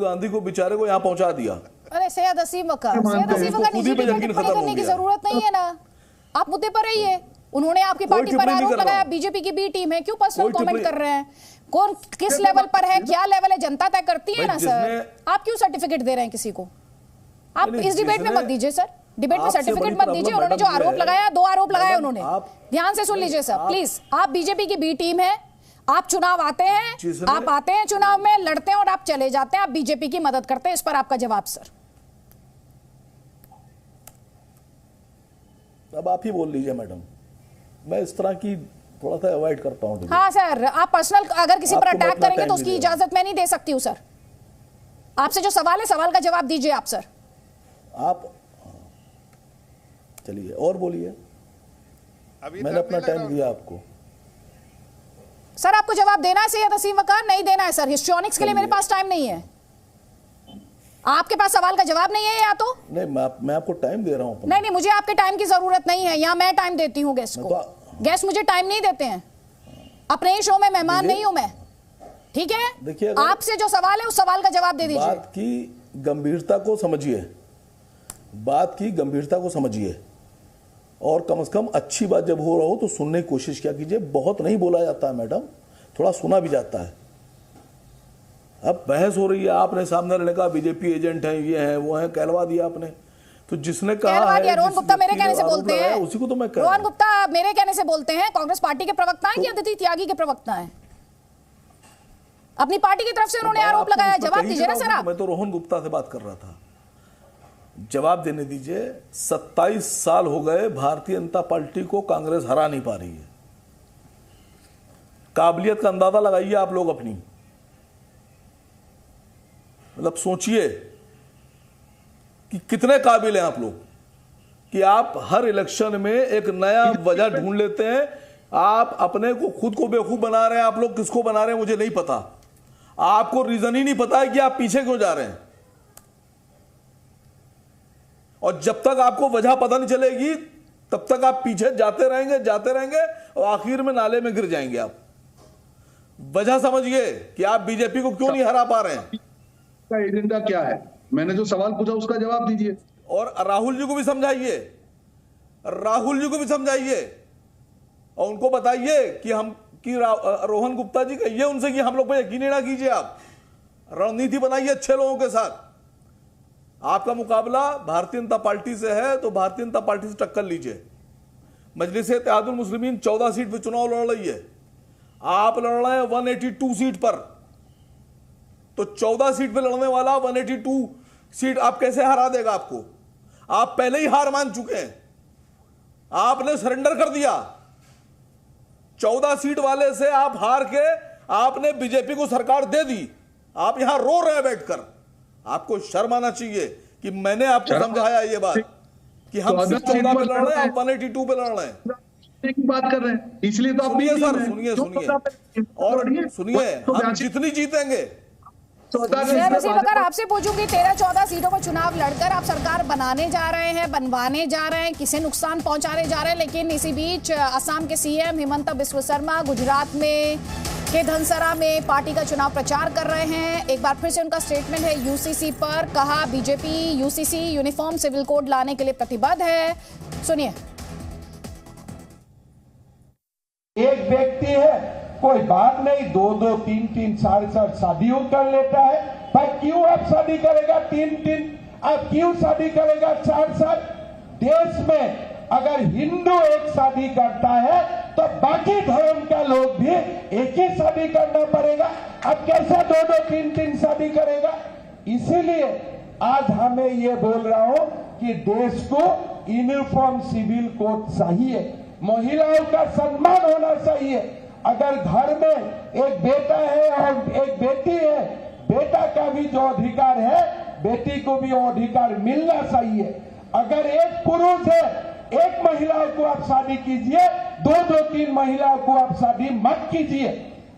गांधी को बेचारे को यहाँ पहुंचा दिया। अरे सैयद असीम वकार निजी टिप्पणी करने की जरूरत नहीं है ना, आप मुद्दे पर रहिए। उन्होंने आपकी पार्टी पर आरोप लगाया बीजेपी की बी टीम है, क्यों पर्सनल कमेंट कर रहे हैं? कौन किस लेवल पर है, क्या लेवल है, जनता तय करती है ना सर। आप क्यों सर्टिफिकेट दे रहे हैं किसी को? आप इस डिबेट में मत दीजिए सर, डिबेट में सर्टिफिकेट मत दीजिए। उन्होंने जो आरोप लगाया, 2 आरोप लगाए उन्होंने, ध्यान से सुन लीजिए सर प्लीज। आप बीजेपी की बी टीम है, आप चुनाव आते हैं, आप आते हैं चुनाव में लड़ते हैं और आप चले जाते हैं, आप बीजेपी की मदद करते हैं। इस पर आपका जवाब सर। अब आप ही बोल लीजिए मैडम, मैं इस तरह की थोड़ा सा अवॉइड करता हूं। हाँ सर, आप पर्सनल अगर किसी पर अटैक करेंगे तो उसकी इजाजत मैं नहीं दे सकती हूँ सर। आपसे जो सवाल है, सवाल का जवाब दीजिए आप सर। आप चलिए और बोलिए, मैंने अपना टाइम दिया आपको। सर आपको जवाब देना है सैयद असीम वकार? नहीं देना है सर, हिस्ट्रोनिक्स के लिए मेरे पास टाइम नहीं है। आपके पास सवाल का जवाब नहीं है या तो नहीं, मैं आपको टाइम दे रहा हूं। नहीं, मुझे आपके टाइम की जरूरत नहीं है, यहाँ मैं टाइम देती हूँ गेस्ट को। गेस्ट मुझे टाइम नहीं देते हैं, अपने ही शो में मेहमान नहीं हूं मैं, ठीक है? देखिए, आपसे जो सवाल है उस सवाल का जवाब दे दीजिए। बात की गंभीरता को समझिए, और कम से कम अच्छी बात जब हो रहा हो तो सुनने की कोशिश क्या कीजिए। बहुत नहीं बोला जाता है मैडम, थोड़ा सुना भी जाता है। अब बहस हो रही है, आपने सामने रहने का बीजेपी एजेंट है, ये है वो है, कहलवा दिया आपने। तो जिसने कहा है, रोहन गुप्ता मेरे कहने से बोलते हैं, उसी को तो मैं कह रोहन गुप्ता मेरे कहने से बोलते हैं, कांग्रेस पार्टी के प्रवक्ता हैं कि अदिति त्यागी के प्रवक्ता हैं? अपनी पार्टी की तरफ से उन्होंने आरोप लगाया, जवाब दीजिए ना सर आप। मैं तो रोहन गुप्ता से बात कर रहा था, जवाब देने दीजिए। 27 साल हो गए भारतीय जनता पार्टी को कांग्रेस हरा नहीं पा रही है। काबिलियत का अंदाजा लगाइए आप लोग अपनी, मतलब सोचिए कि कितने काबिल हैं आप लोग कि आप हर इलेक्शन में एक नया वजह ढूंढ लेते हैं। आप अपने को खुद को बेवकूफ बना रहे हैं। आप लोग किसको बना रहे हैं मुझे नहीं पता, आपको रीजन ही नहीं पता है कि आप पीछे क्यों जा रहे हैं। और जब तक आपको वजह पता नहीं चलेगी तब तक आप पीछे जाते रहेंगे और आखिर में नाले में गिर जाएंगे। आप वजह समझिए कि आप बीजेपी को क्यों नहीं हरा पा रहे हैं। एजेंडा क्या है? मैंने जो सवाल पूछा उसका जवाब दीजिए। और राहुल जी को भी समझाइए और उनको बताइए कि हम कि रोहन गुप्ता जी कहिए उनसे कि हम लोग पे यकीन ना कीजिए, आप रणनीति बनाइए अच्छे लोगों के साथ। आपका मुकाबला भारतीय जनता पार्टी से है तो भारतीय जनता पार्टी से टक्कर लीजिए। मजलिस-ए-इत्तेहादुल मुस्लिमीन 14 सीट पे चुनाव लड़ रही है, आप लड़ रहे हैं 182 सीट पर, तो 14 सीट पे लड़ने वाला 182 सीट आप कैसे हरा देगा आपको? आप पहले ही हार मान चुके हैं, आपने सरेंडर कर दिया। 14 सीट वाले से आप हार के आपने बीजेपी को सरकार दे दी, आप यहां रो रहे हैं बैठकर। आपको शर्म आना चाहिए कि मैंने आपको समझाया ये बात कि हम सिर्फ 14 पे लड़ रहे हैं, आप 182 पे लड़ रहे हैं। की बात कर रहे हैं, इसलिए तो आप सुनिए सर, सुनिए और सुनिए, हम जितनी जीतेंगे। अगर आपसे पूछूंगी 13-14 सीटों पर चुनाव लड़कर आप सरकार बनाने जा रहे हैं, बनवाने जा रहे हैं, किसे नुकसान पहुंचाने जा रहे हैं, लेकिन इसी बीच असम के सीएम हिमंता बिस्वा शर्मा गुजरात में के धनसरा में पार्टी का चुनाव प्रचार कर रहे हैं। एक बार फिर से उनका स्टेटमेंट है यूसीसी पर, कहा BJP UCC uniform civil code लाने के लिए प्रतिबद्ध है। सुनिए। एक व्यक्ति है, कोई बात नहीं, 2-2, 3-3, 4-4 शादियों कर लेता है। भाई क्यों आप शादी करेगा 3-3? आप क्यों शादी करेगा 4-4? देश में अगर हिंदू एक शादी करता है तो बाकी धर्म का लोग भी एक ही शादी करना पड़ेगा। अब कैसा 2-2, 3-3 शादी करेगा? इसीलिए आज हमें ये बोल रहा हूं कि देश को यूनिफॉर्म सिविल कोड चाहिए, महिलाओं का सम्मान होना चाहिए। अगर घर में एक बेटा है और एक बेटी है, बेटा का भी जो अधिकार है बेटी को भी वो अधिकार मिलना चाहिए। अगर एक पुरुष है, एक महिला को आप शादी कीजिए, 2-2, 3 महिलाओं को आप शादी मत कीजिए।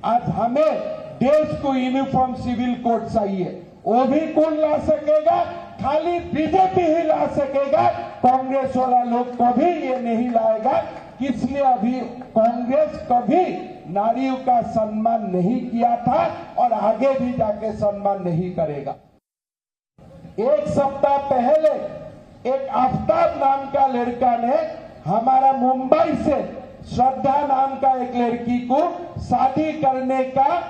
आज हमें देश को यूनिफॉर्म सिविल कोड चाहिए, वो भी कौन ला सकेगा? खाली बीजेपी ही ला सकेगा, कांग्रेस वाला लोग कभी ये नहीं लाएगा। इसलिए अभी कांग्रेस कभी नारियों का सम्मान नहीं किया था और आगे भी जाके सम्मान नहीं करेगा। एक सप्ताह पहले एक आफ्ताब नाम का लड़का ने हमारा मुंबई से श्रद्धा नाम का एक लड़की को शादी करने का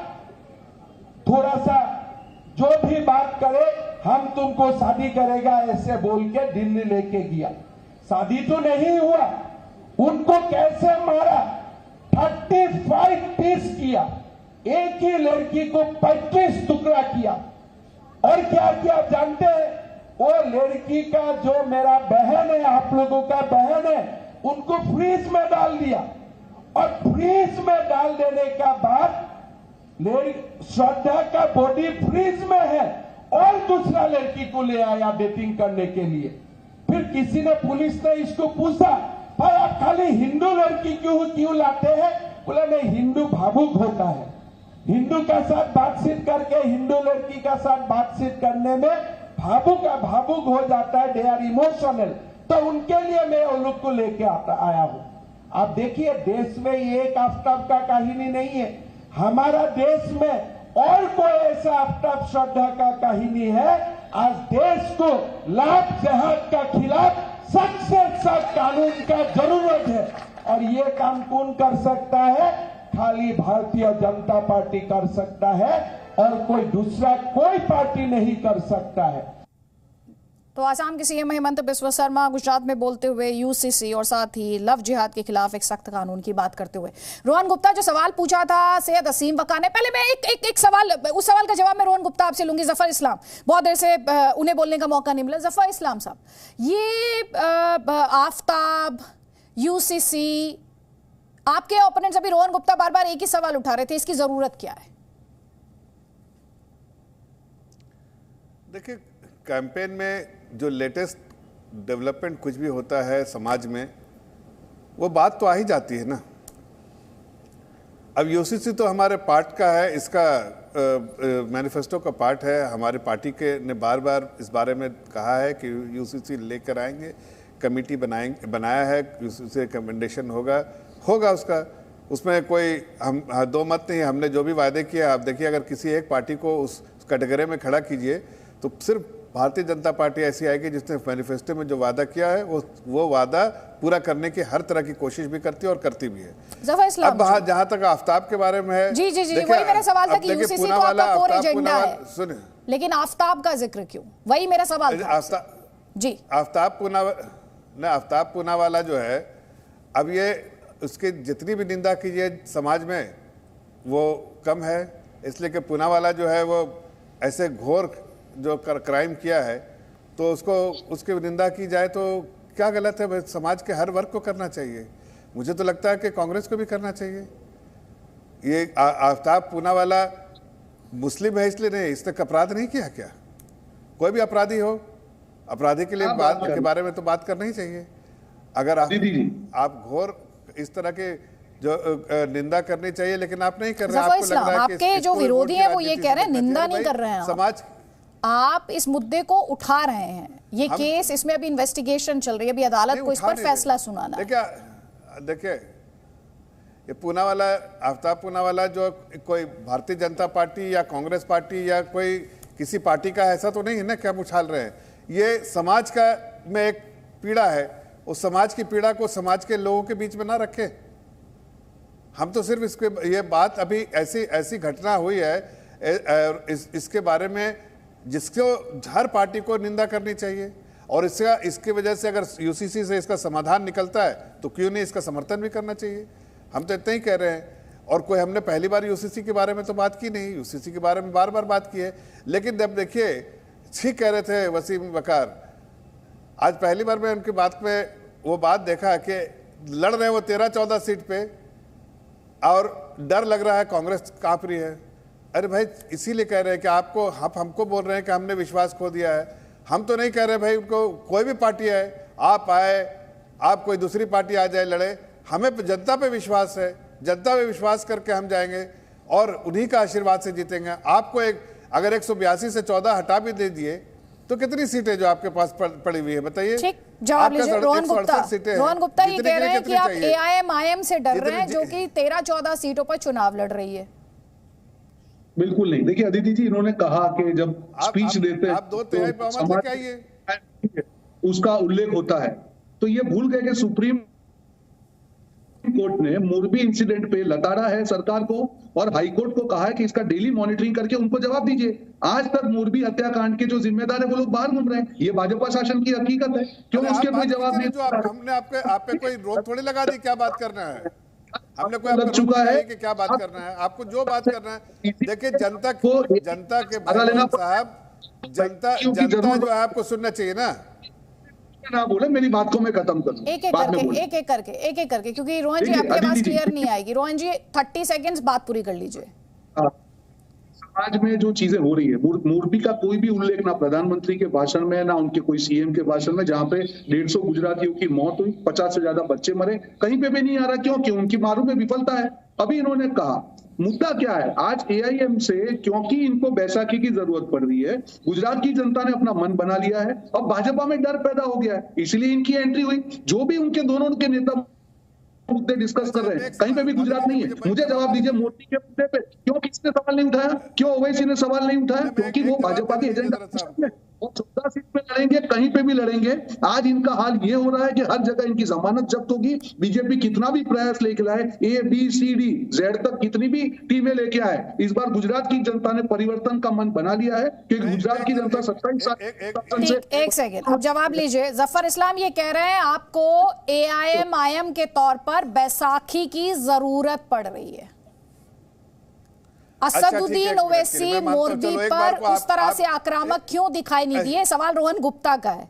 थोड़ा सा जो भी बात करे हम तुमको शादी करेगा ऐसे बोल के दिल्ली लेके गया। शादी तो नहीं हुआ, उनको कैसे मारा, 35 पीस किया, एक ही लड़की को 35 टुकड़ा किया। और क्या किया जानते हैं? वो लड़की का जो मेरा बहन है, आप लोगों का बहन है, उनको फ्रीज में डाल दिया और फ्रीज में डाल देने का बाद श्रद्धा का बॉडी फ्रीज में है और दूसरा लड़की को ले आया डेटिंग करने के लिए। फिर किसी ने, पुलिस ने इसको पूछा, भाई आप खाली हिंदू लड़की क्यों लाते हैं? बोला नहीं, हिंदू भावुक होता है, हिंदू का साथ बातचीत करके हिंदू लड़की का साथ बातचीत करने में भावुक हो जाता है, दे आर इमोशनल, तो उनके लिए मैं उन लोग को लेके आया हूं। आप देखिए देश में ये एक आफ्ताब का कहानी नहीं है, हमारा देश में और कोई ऐसा आफ्ताब श्रद्धा का कहानी है। आज देश को लाभ जिहाद का खिलाफ सख्त से सख्त कानून का जरूरत है और ये काम कौन कर सकता है? खाली भारतीय जनता पार्टी कर सकता है और कोई दूसरा कोई पार्टी नहीं कर सकता है। तो आसाम के सीएम हिमंता बिस्वा शर्मा गुजरात में बोलते हुए यूसीसी और साथ ही लव जिहाद के खिलाफ एक सख्त कानून की बात करते हुए। रोहन गुप्ता जो सवाल पूछा था सैयद असीम वक़ा ने, पहले मैं एक सवाल, उस सवाल का जवाब मैं रोहन गुप्ता आपसे लूंगी। जफर इस्लाम, बहुत देर से उन्हें बोलने का मौका नहीं मिला। जफर इस्लाम साहब, ये आफ्ताब, यूसीसी, आपके ओपोनेंट्स, अभी रोहन गुप्ता बार बार एक ही सवाल उठा रहे थे, इसकी जरूरत क्या है? देखिए, कैंपेन में जो लेटेस्ट डेवलपमेंट कुछ भी होता है समाज में, वो बात तो आ ही जाती है ना। अब यूसीसी तो हमारे पार्ट का है, इसका मैनिफेस्टो का पार्ट है। हमारी पार्टी के ने बार बार इस बारे में कहा है कि यूसीसी लेकर आएंगे, कमेटी बनाया है, यूसीसी रिकमेंडेशन होगा उसका, उसमें कोई हम दो मत नहीं। हमने जो भी वायदे किए, आप देखिए, अगर किसी एक पार्टी को उस कैटेगरी में खड़ा कीजिए तो सिर्फ भारतीय जनता पार्टी ऐसी आएगी जिसने मैनिफेस्टो में जो वादा किया है वो वादा पूरा करने की हर तरह की कोशिश भी करती है और करती भी है। ज़फर इस्लाम अब जहां तक आफ्ताब के बारे में है, जी जी जी, वही मेरा सवाल था कि यूसीसी तो आपका कोर एजेंडा है, सुनिए, लेकिन आफ्ताब का जिक्र क्यों, वही मेरा सवाल था जी। आफ्ताब पूनावाला जो है, अब ये उसकी जितनी भी निंदा कीजिए समाज में वो कम है, इसलिए कि पूनावाला जो है वो ऐसे घोर जो क्राइम किया है तो उसको उसकी निंदा की जाए तो क्या गलत है? समाज के हर वर्ग को करना चाहिए। मुझे तो लगता है कि कांग्रेस को भी करना चाहिए। ये आफ्ताब पूनावाला मुस्लिम है इसलिए नहीं, इसने अपराध नहीं किया क्या? कोई भी अपराधी हो, अपराधी के लिए बात के बारे में तो बात करना ही चाहिए। अगर आप घोर इस तरह के जो निंदा करनी चाहिए, लेकिन आप नहीं कर रहे हैं। आपको लग रहा है कि आपके जो विरोधी हैं वो ये कह रहे हैं निंदा नहीं कर रहे हैं समाज, आप इस मुद्दे को उठा रहे हैं। ये केस, इसमें अभी इन्वेस्टिगेशन चल रही है, अभी अदालत को इस पर फैसला सुनाना है। देखिए ये पूनावाला, आफ्ताब पूनावाला जो कोई भारतीय जनता पार्टी या कांग्रेस पार्टी या कोई किसी पार्टी का ऐसा तो नहीं है ना क्या उछाल रहे हैं। ये समाज का में एक पीड़ा है, उस समाज की पीड़ा को समाज के लोगों के बीच में ना रखें। हम तो सिर्फ इसके ये बात अभी ऐसी घटना हुई है इसके बारे में जिसको हर पार्टी को निंदा करनी चाहिए, और इसकी वजह से अगर यूसीसी से इसका समाधान निकलता है तो क्यों नहीं इसका समर्थन भी करना चाहिए। हम तो इतना ही कह रहे हैं। और कोई हमने पहली बार यूसीसी के बारे में तो बात की नहीं, यूसीसी के बारे में बार बार बात की है। लेकिन जब देखिए ठीक कह रहे थे वसीम वकार, आज पहली बार मैं उनकी बात में वो बात देखा कि लड़ रहे हैं वो 13-14 सीट पे और डर लग रहा है, कांग्रेस कांप रही है। अरे भाई इसीलिए कह रहे हैं कि आपको हमको बोल रहे हैं कि हमने विश्वास खो दिया है। हम तो नहीं कह रहे भाई उनको कोई भी पार्टी है, आप आए, आप कोई दूसरी पार्टी आ जाए लड़े, हमें जनता पे विश्वास है, जनता पे विश्वास करके हम जाएंगे और उन्हीं का आशीर्वाद से जीतेंगे। आपको अगर 182 से 14 हटा भी दे दिए तो कितनी सीटें जो आपके पास पड़ी हुई है बताइए? ठीक जवाब लीजिए। रोहन गुप्ता ये कह रहे हैं कि आप AIM से डर रहे हैं जो कि 13-14 सीटों पर चुनाव लड़ रही है। बिल्कुल नहीं। देखिए अदिति जी, इन्होंने कहा कि जब स्पीच देते हैं तो उसका उल्लेख होता है, तो ये भूल गए कि सुप्रीम कोर्ट ने मोरबी इंसिडेंट पे लताड़ा है सरकार को और हाई कोर्ट को कहा है कि इसका डेली मॉनिटरिंग करके उनको जवाब दीजिए। आज तक मोरबी हत्याकांड के जो जिम्मेदार है वो लोग बाहर घूम रहे हैं। ये भाजपा शासन की हकीकत है। क्यों उसके कोई जवाब नहीं? हमने आप पे कोई रोक थोड़ी लगा दी क्या बात करना है। हमने कोई लग चुका है कि क्या बात करना है, आपको जो बात करना है। देखिए जनता के साहब, जनता जो है आपको सुनना चाहिए ना बोले। मेरी बात को मैं खत्म करूं एक एक करके क्योंकि रोहन जी आपके पास क्लियर नहीं आएगी। रोहन जी 30 सेकंड्स बात पूरी कर लीजिए। समाज में जो चीजें हो रही है, मोरबी का कोई भी उल्लेख ना प्रधानमंत्री के भाषण में, ना उनके कोई सीएम के भाषण में, जहां पे 150 गुजरातियों की मौत हुई, 50 से ज्यादा बच्चे मरे, कहीं पे भी नहीं आ रहा। क्योंकि उनकी मारूं में विफलता है। अभी इन्होंने कहा मुद्दा क्या है आज AIM से, क्योंकि इनको बैसाखी की जरूरत पड़ रही है, गुजरात की जनता ने अपना मन बना लिया है और भाजपा में डर पैदा हो गया है, इसलिए इनकी एंट्री हुई। जो भी उनके दोनों के नेता मुद्दे डिस्कस कर रहे हैं, कहीं पे भी गुजरात नहीं है। मुझे जवाब दीजिए मोदी के मुद्दे पे क्यों किसने सवाल नहीं उठाया? क्यों ओवैसी ने सवाल नहीं उठाया? क्योंकि वो भाजपा के एजेंडा और 14 सीट पे लड़ेंगे, कहीं पे भी लड़ेंगे। आज इनका हाल ये हो रहा है कि हर जगह इनकी जमानत जब्त होगी। बीजेपी कितना भी प्रयास लेके लाए, ABCD-Z तक कितनी भी टीमें लेके आए, इस बार गुजरात की जनता ने परिवर्तन का मन बना लिया है कि गुजरात की जनता 27 साल। एक सेकंड अब जवाब लीजिए। जफर इस्लाम ये कह रहे हैं आपको AIM के तौर पर बैसाखी की जरूरत पड़ रही है। असदुद्दीन ओवैसी मोरबी पर उस तरह से आक्रामक क्यों दिखाई नहीं दिए? सवाल रोहन गुप्ता का है,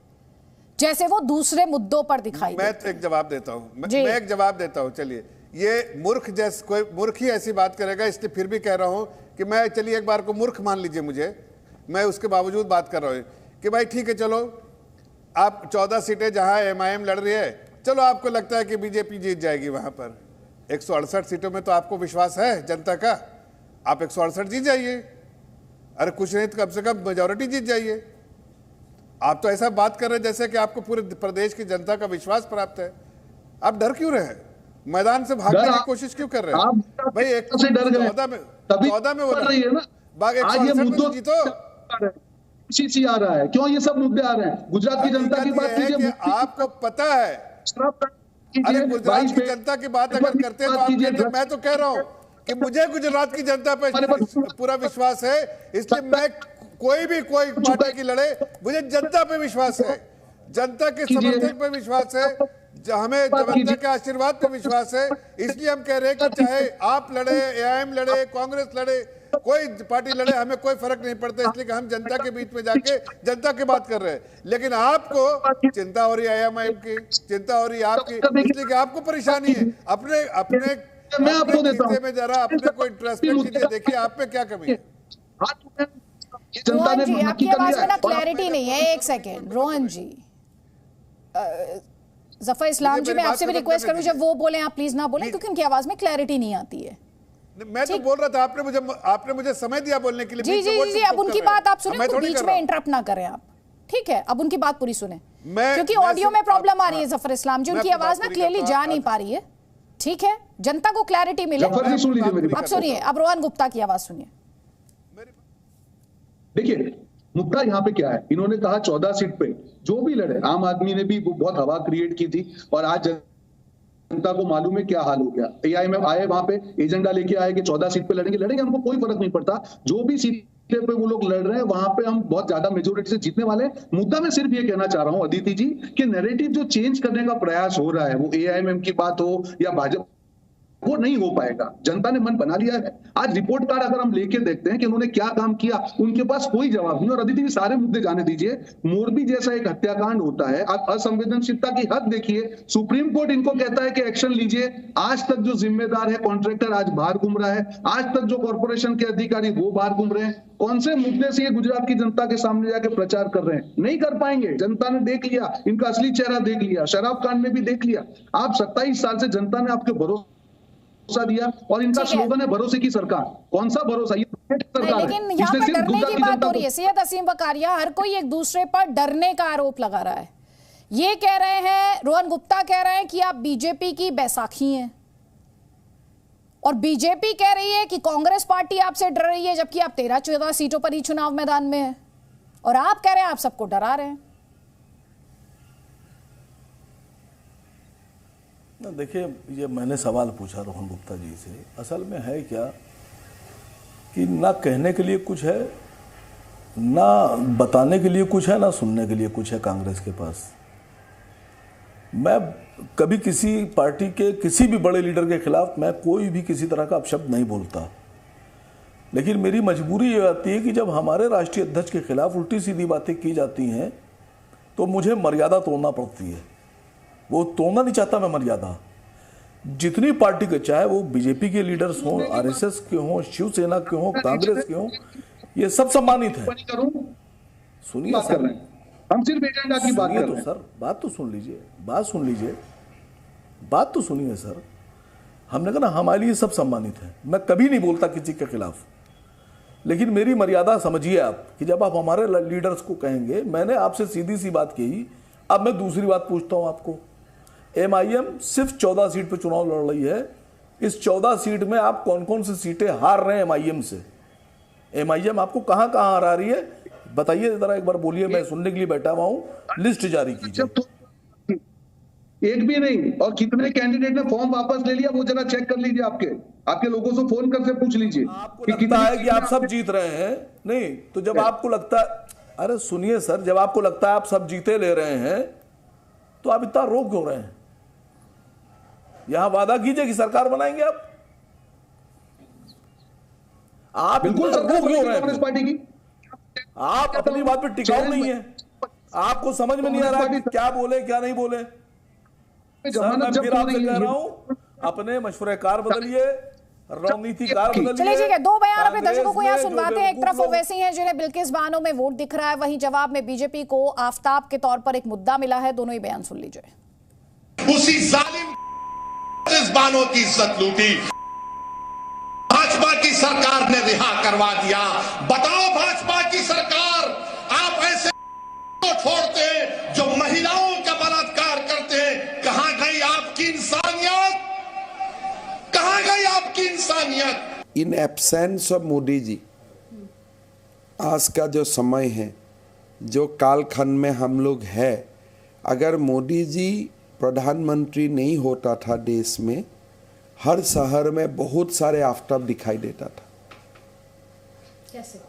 जैसे वो दूसरे मुद्दों पर दिखाई। मैं एक जवाब देता हूं, मैं एक जवाब देता हूं। चलिए, ये मूर्ख जैसे कोई मूर्ख ही ऐसी बात करेगा, इसलिए फिर भी कह रहा हूं कि मैं, चलिए एक बार को मूर्ख मान लीजिए मुझे, मैं उसके बावजूद बात कर रहा हूं कि भाई ठीक है, चलो आप 14 सीटें जहां MIM लड़ रही है, चलो आपको लगता है कि बीजेपी जीत जाएगी वहां पर। 168 सीटों में तो आपको विश्वास है जनता का, आप 168 जीत जाइए। अरे कुछ नहीं तो कम से कम मेजॉरिटी जीत जाइए। आप तो ऐसा बात कर रहे हैं जैसे कि आपको पूरे प्रदेश की जनता का विश्वास प्राप्त है। आप डर क्यों रहे हैं? मैदान से भागने की कोशिश क्यों कर रहे हैं? भाई 14 में हो रही है ना, बाग 168 जीतो। CC आ रहा है, क्यों ये सब मुद्दे आ रहे हैं? गुजरात की जनता की बात कीजिए। आपको पता है अरे गुजरात की जनता की बात अगर करते हैं तो आप कहते हैं, मैं तो कह रहा हूँ कि मुझे गुजरात की जनता पे पूरा विश्वास है, इसलिए मैं कोई पार्टी की लड़े, मुझे जनता पे विश्वास है, जनता के समर्थन पे विश्वास है, हमें जनता के आशीर्वाद पे विश्वास है। इसलिए हम कह रहे हैं कि चाहे आप लड़े, एआईएम लड़े, कांग्रेस लड़े, कोई पार्टी लड़े, हमें कोई फर्क नहीं पड़ता, इसलिए कि हम जनता के बीच में जाके जनता की बात कर रहे हैं। लेकिन आपको चिंता हो रही है एआईएम की, चिंता हो रही है आपकी, इसलिए कि आपको परेशानी है। अपने मैं आपको देता हूं में जरा अपने को इंटरेस्टमेंट कीजिए, देखिए आप पे क्या कमी है। रोहन जी, आपकी आवाज में ना क्लैरिटी नहीं है। एक सेकेंड रोहन जी, जफर इस्लाम जी, मैं आपसे भी रिक्वेस्ट करूं जब वो बोले आप प्लीज ना बोलें, क्योंकि उनकी आवाज में क्लैरिटी नहीं आती है। मैं तो बोल रहा था, आपने मुझे समय दिया बोलने के लिए। जी जी जी, अब उनकी बात आप सुने, बीच में इंटरप्ट ना करें आप, ठीक है? अब उनकी बात पूरी सुने, क्योंकि ऑडियो में प्रॉब्लम आ रही है। जफर इस्लाम जी, उनकी आवाज ना क्लियरली जा नहीं पा रही है, ठीक है? जनता को क्लैरिटी मिले। आप सुनिए, अब रोहन गुप्ता की आवाज सुनिए। देखिए मुद्दा यहाँ पे क्या है, इन्होंने कहा 14 सीट पे जो भी लड़े, आम आदमी ने भी बहुत हवा क्रिएट की थी, और आज जनता को मालूम है क्या हाल हो गया। एआईएम आए वहां पे, एजेंडा लेके आए कि 14 सीट पे लड़ेंगे, हमको कोई फर्क नहीं पड़ता, जो भी सीट पे वो लोग लड़ रहे हैं वहां पे हम बहुत ज्यादा मेजोरिटी से जीतने वाले हैं। मुद्दा मैं सिर्फ ये कहना चाह रहा हूं अदिति जी कि नैरेटिव जो चेंज करने का प्रयास हो रहा है, वो एआईएम की बात हो या भाजपा, वो नहीं हो पाएगा। जनता ने मन बना लिया है। आज रिपोर्ट कार्ड अगर हम लेके देखते हैं कि उन्होंने क्या काम किया, उनके पास कोई जवाब नहीं। और अदिति जी सारे मुद्दे जाने दीजिए, मोरबी जैसा एक हत्याकांड होता है, आप असंवेदनशीलता की हद देखिए। सुप्रीम कोर्ट इनको कहता है कि एक्शन लीजिए, आज तक जो जिम्मेदार है कॉन्ट्रैक्टर आज बाहर घूम रहा है, आज तक जो कॉर्पोरेशन के अधिकारी वो बाहर घूम रहे हैं। कौन से मुद्दे से ये गुजरात की जनता के सामने जाके प्रचार कर रहे हैं? नहीं कर पाएंगे। जनता ने देख लिया, इनका असली चेहरा देख लिया, शराब कांड में भी देख लिया। आप 27 साल से जनता ने आपके भरोसा दिया, और इनका स्लोगन है भरोसे की सरकार। कौन सा भरोसा? ये सरकार है। लेकिन यहाँ पर डरने की बात हो रही है। सैयद असीम वकारिया, हर कोई एक दूसरे पर डरने का आरोप लगा रहा है। ये कह रहे हैं, रोहन गुप्ता कह रहे हैं कि आप बीजेपी की बैसाखी हैं, और बीजेपी कह रही है कि कांग्रेस पार्टी आपसे डर रही है, जबकि आप 13-14 सीटों पर ही चुनाव मैदान में है, और आप कह रहे हैं आप सबको डरा रहे हैं। देखिए, ये मैंने सवाल पूछा रोहन गुप्ता जी से, असल में है क्या कि ना कहने के लिए कुछ है, ना बताने के लिए कुछ है, ना सुनने के लिए कुछ है कांग्रेस के पास। मैं कभी किसी पार्टी के किसी भी बड़े लीडर के खिलाफ मैं कोई भी किसी तरह का अपशब्द नहीं बोलता, लेकिन मेरी मजबूरी ये आती है कि जब हमारे राष्ट्रीय अध्यक्ष के खिलाफ उल्टी सीधी बातें की जाती हैं तो मुझे मर्यादा तोड़ना पड़ती है। वो तोड़ना नहीं चाहता मैं मर्यादा। जितनी पार्टी के, चाहे वो बीजेपी के लीडर्स हों, आरएसएस के हों, शिवसेना के हों, कांग्रेस के हों, ये सब सम्मानित है। सुनिए सर, हम सिर्फ एजेंडा की बात कर रहे हैं। सर बात तो सुन लीजिए, बात तो सुनिए सर। हमने कहा ना हमारे लिए सब सम्मानित है, मैं कभी नहीं बोलता किसी के खिलाफ, लेकिन मेरी मर्यादा समझिए आप कि जब आप हमारे लीडर्स को कहेंगे, मैंने आपसे सीधी सी बात कही। अब मैं दूसरी बात पूछता हूं आपको, एमआईएम सिर्फ 14 सीट पे चुनाव लड़ रही है। इस 14 सीट में आप कौन कौन सी सीटें हार रहे हैं एमआईएम से? एमआईएम आपको कहां कहां हरा रही है बताइए जरा, एक बार बोलिए, मैं सुनने के लिए बैठा हुआ हूं। लिस्ट जारी कीजिए। एक भी नहीं। और कितने कैंडिडेट ने फॉर्म वापस ले लिया वो जरा चेक कर लीजिए। आपके लोगों से फोन करके पूछ लीजिए। आपको लगता है कि आप सब जीत रहे हैं? नहीं तो जब आपको लगता है, अरे सुनिए सर, जब आपको लगता है आप सब जीते ले रहे हैं तो आप इतना रोक क्यों रहे हैं? यहां वादा कीजिए कि सरकार बनाएंगे आप बिल्कुल सरकार रोक क्यों रहे हैं? कांग्रेस पार्टी की आप अपनी बात पे टिकाऊ नहीं है। आपको समझ में नहीं आ रहा क्या बोले क्या नहीं बोले। सर मैं फिर आपसे कह रहा हूं, अपने मशवरेकार बदलिए, रणनीतिकार बदलिए। चलिए ठीक है, दो बयान अपने दर्शकों को यहाँ सुनवाते हैं। एक तरफ वो वैसे ही हैं जिन्हें बिल्किस बानो में वोट दिख रहा है, वहीं जवाब में बीजेपी को आफताब के तौर पर एक मुद्दा मिला है। दोनों ही बयान सुन लीजिए। उसी जालिम बानो की इज्जत लूटी, भाजपा की सरकार ने रिहा करवा दिया। बताओ भाजपा की सरकार, आप ऐसे छोड़ते हैं जो महिलाओं का बलात्कार करते हैं? कहां गई आपकी इंसानियत? कहां गई आपकी इंसानियत? In absence of Modi ji, आज का जो समय है, जो कालखंड में हम लोग है, अगर मोदी जी प्रधानमंत्री नहीं होता था देश में, हर शहर में बहुत सारे आफ्ताब दिखाई देता था। कैसे?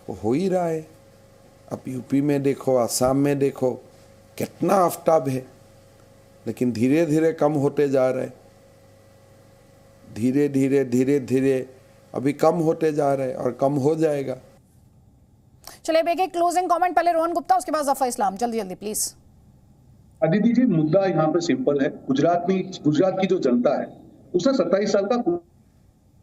वो हो ही रहा है। अब यूपी में देखो, असम में देखो, कितना आफ्ताब है, लेकिन धीरे धीरे कम होते जा रहा है। धीरे धीरे अभी कम होते जा रहे हैं और कम हो जाएगा। चलिए एक क्लोजिंग कमेंट, पहले रोहन गुप्ता, उसके बाद जफर इस्लाम, जल्दी जल्दी प्लीज। अदिति जी, मुद्दा यहाँ पे सिंपल है। गुजरात की जो जनता है उसने 27 साल का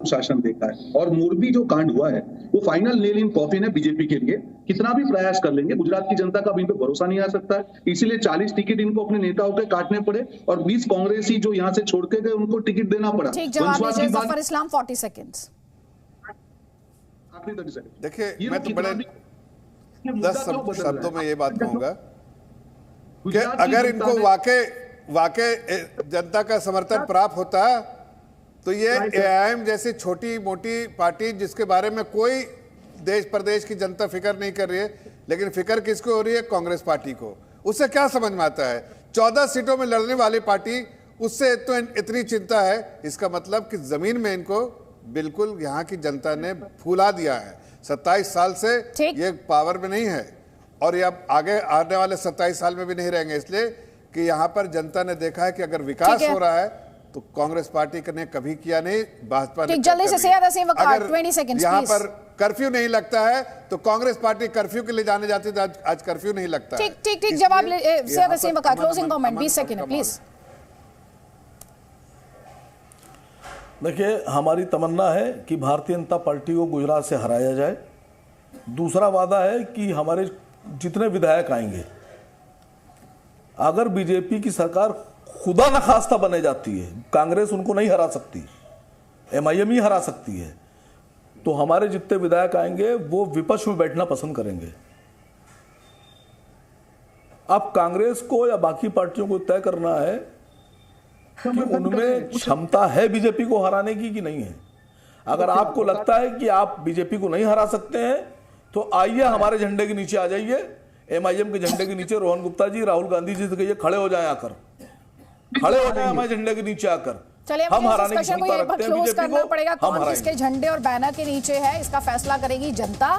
शासन देखा है, और मोरबी जो कांड हुआ है वो फाइनल नेल इन कॉफिन है बीजेपी के लिए। कितना भी प्रयास कर लेंगे, गुजरात की जनता का इन पे भरोसा नहीं आ सकता है। इसीलिए 40 टिकट इनको अपने नेताओं के काटने पड़े, और 20 कांग्रेसी जो यहाँ से छोड़ के गए उनको टिकट देना पड़ा। ठीक जवाब दीजिए जफर इस्लाम, 40 सेकंड्स। आखिरी 30 सेकंड। देखिए, मैं तो बड़े 10 शब्दों में ये बात कहूंगा कि अगर इनको वाकई जनता का समर्थन प्राप्त होता तो ये एआईएम जैसी छोटी मोटी पार्टी जिसके बारे में कोई देश प्रदेश की जनता फिक्र नहीं कर रही है, लेकिन फिक्र किसको हो रही है? कांग्रेस पार्टी को। उससे क्या समझ में आता है? 14 सीटों में लड़ने वाली पार्टी, उससे तो इतनी चिंता है। इसका मतलब कि जमीन में इनको बिल्कुल यहाँ की जनता ने फूला दिया है। 27 साल से ये पावर में नहीं है, और ये अब आगे आने वाले 27 साल में भी नहीं रहेंगे, इसलिए कि यहाँ पर जनता ने देखा है कि अगर विकास हो रहा है तो कांग्रेस पार्टी ने कभी किया नहीं, भाजपा ने। जल्दी से अगर 20 सेकंड्स यहाँ पर कर्फ्यू नहीं लगता है तो कांग्रेस पार्टी कर्फ्यू के लिए जाने जाती थी, आज कर्फ्यू नहीं लगता है। ठीक जवाब सैयद हसीम वकार, क्लोजिंग कमेंट 20 सेकंड प्लीज। देखिए, हमारी तमन्ना है कि भारतीय जनता पार्टी को गुजरात से हराया जाए। दूसरा वादा है कि हमारे जितने विधायक आएंगे, अगर बीजेपी की सरकार खुदा न खास्ता बने जाती है, कांग्रेस उनको नहीं हरा सकती, एमआईएम ही हरा सकती है, तो हमारे जितने विधायक आएंगे वो विपक्ष में बैठना पसंद करेंगे। अब कांग्रेस को या बाकी पार्टियों को तय करना है कि उनमें क्षमता है बीजेपी को हराने की कि नहीं है। अगर आपको लगता है कि आप बीजेपी को नहीं हरा सकते हैं तो आइए हमारे झंडे के नीचे आ जाइए, एमआईएम के झंडे के नीचे। रोहन गुप्ता जी, राहुल गांधी जी से कहिए खड़े हो जाए, आकर खड़े हो जाए हमारे झंडे के नीचे आकर। चलिए हम हराने की क्षमता रखते हैं, बीजेपी को। कौन किसके झंडे और बैनर के नीचे है, इसका फैसला करेगी जनता।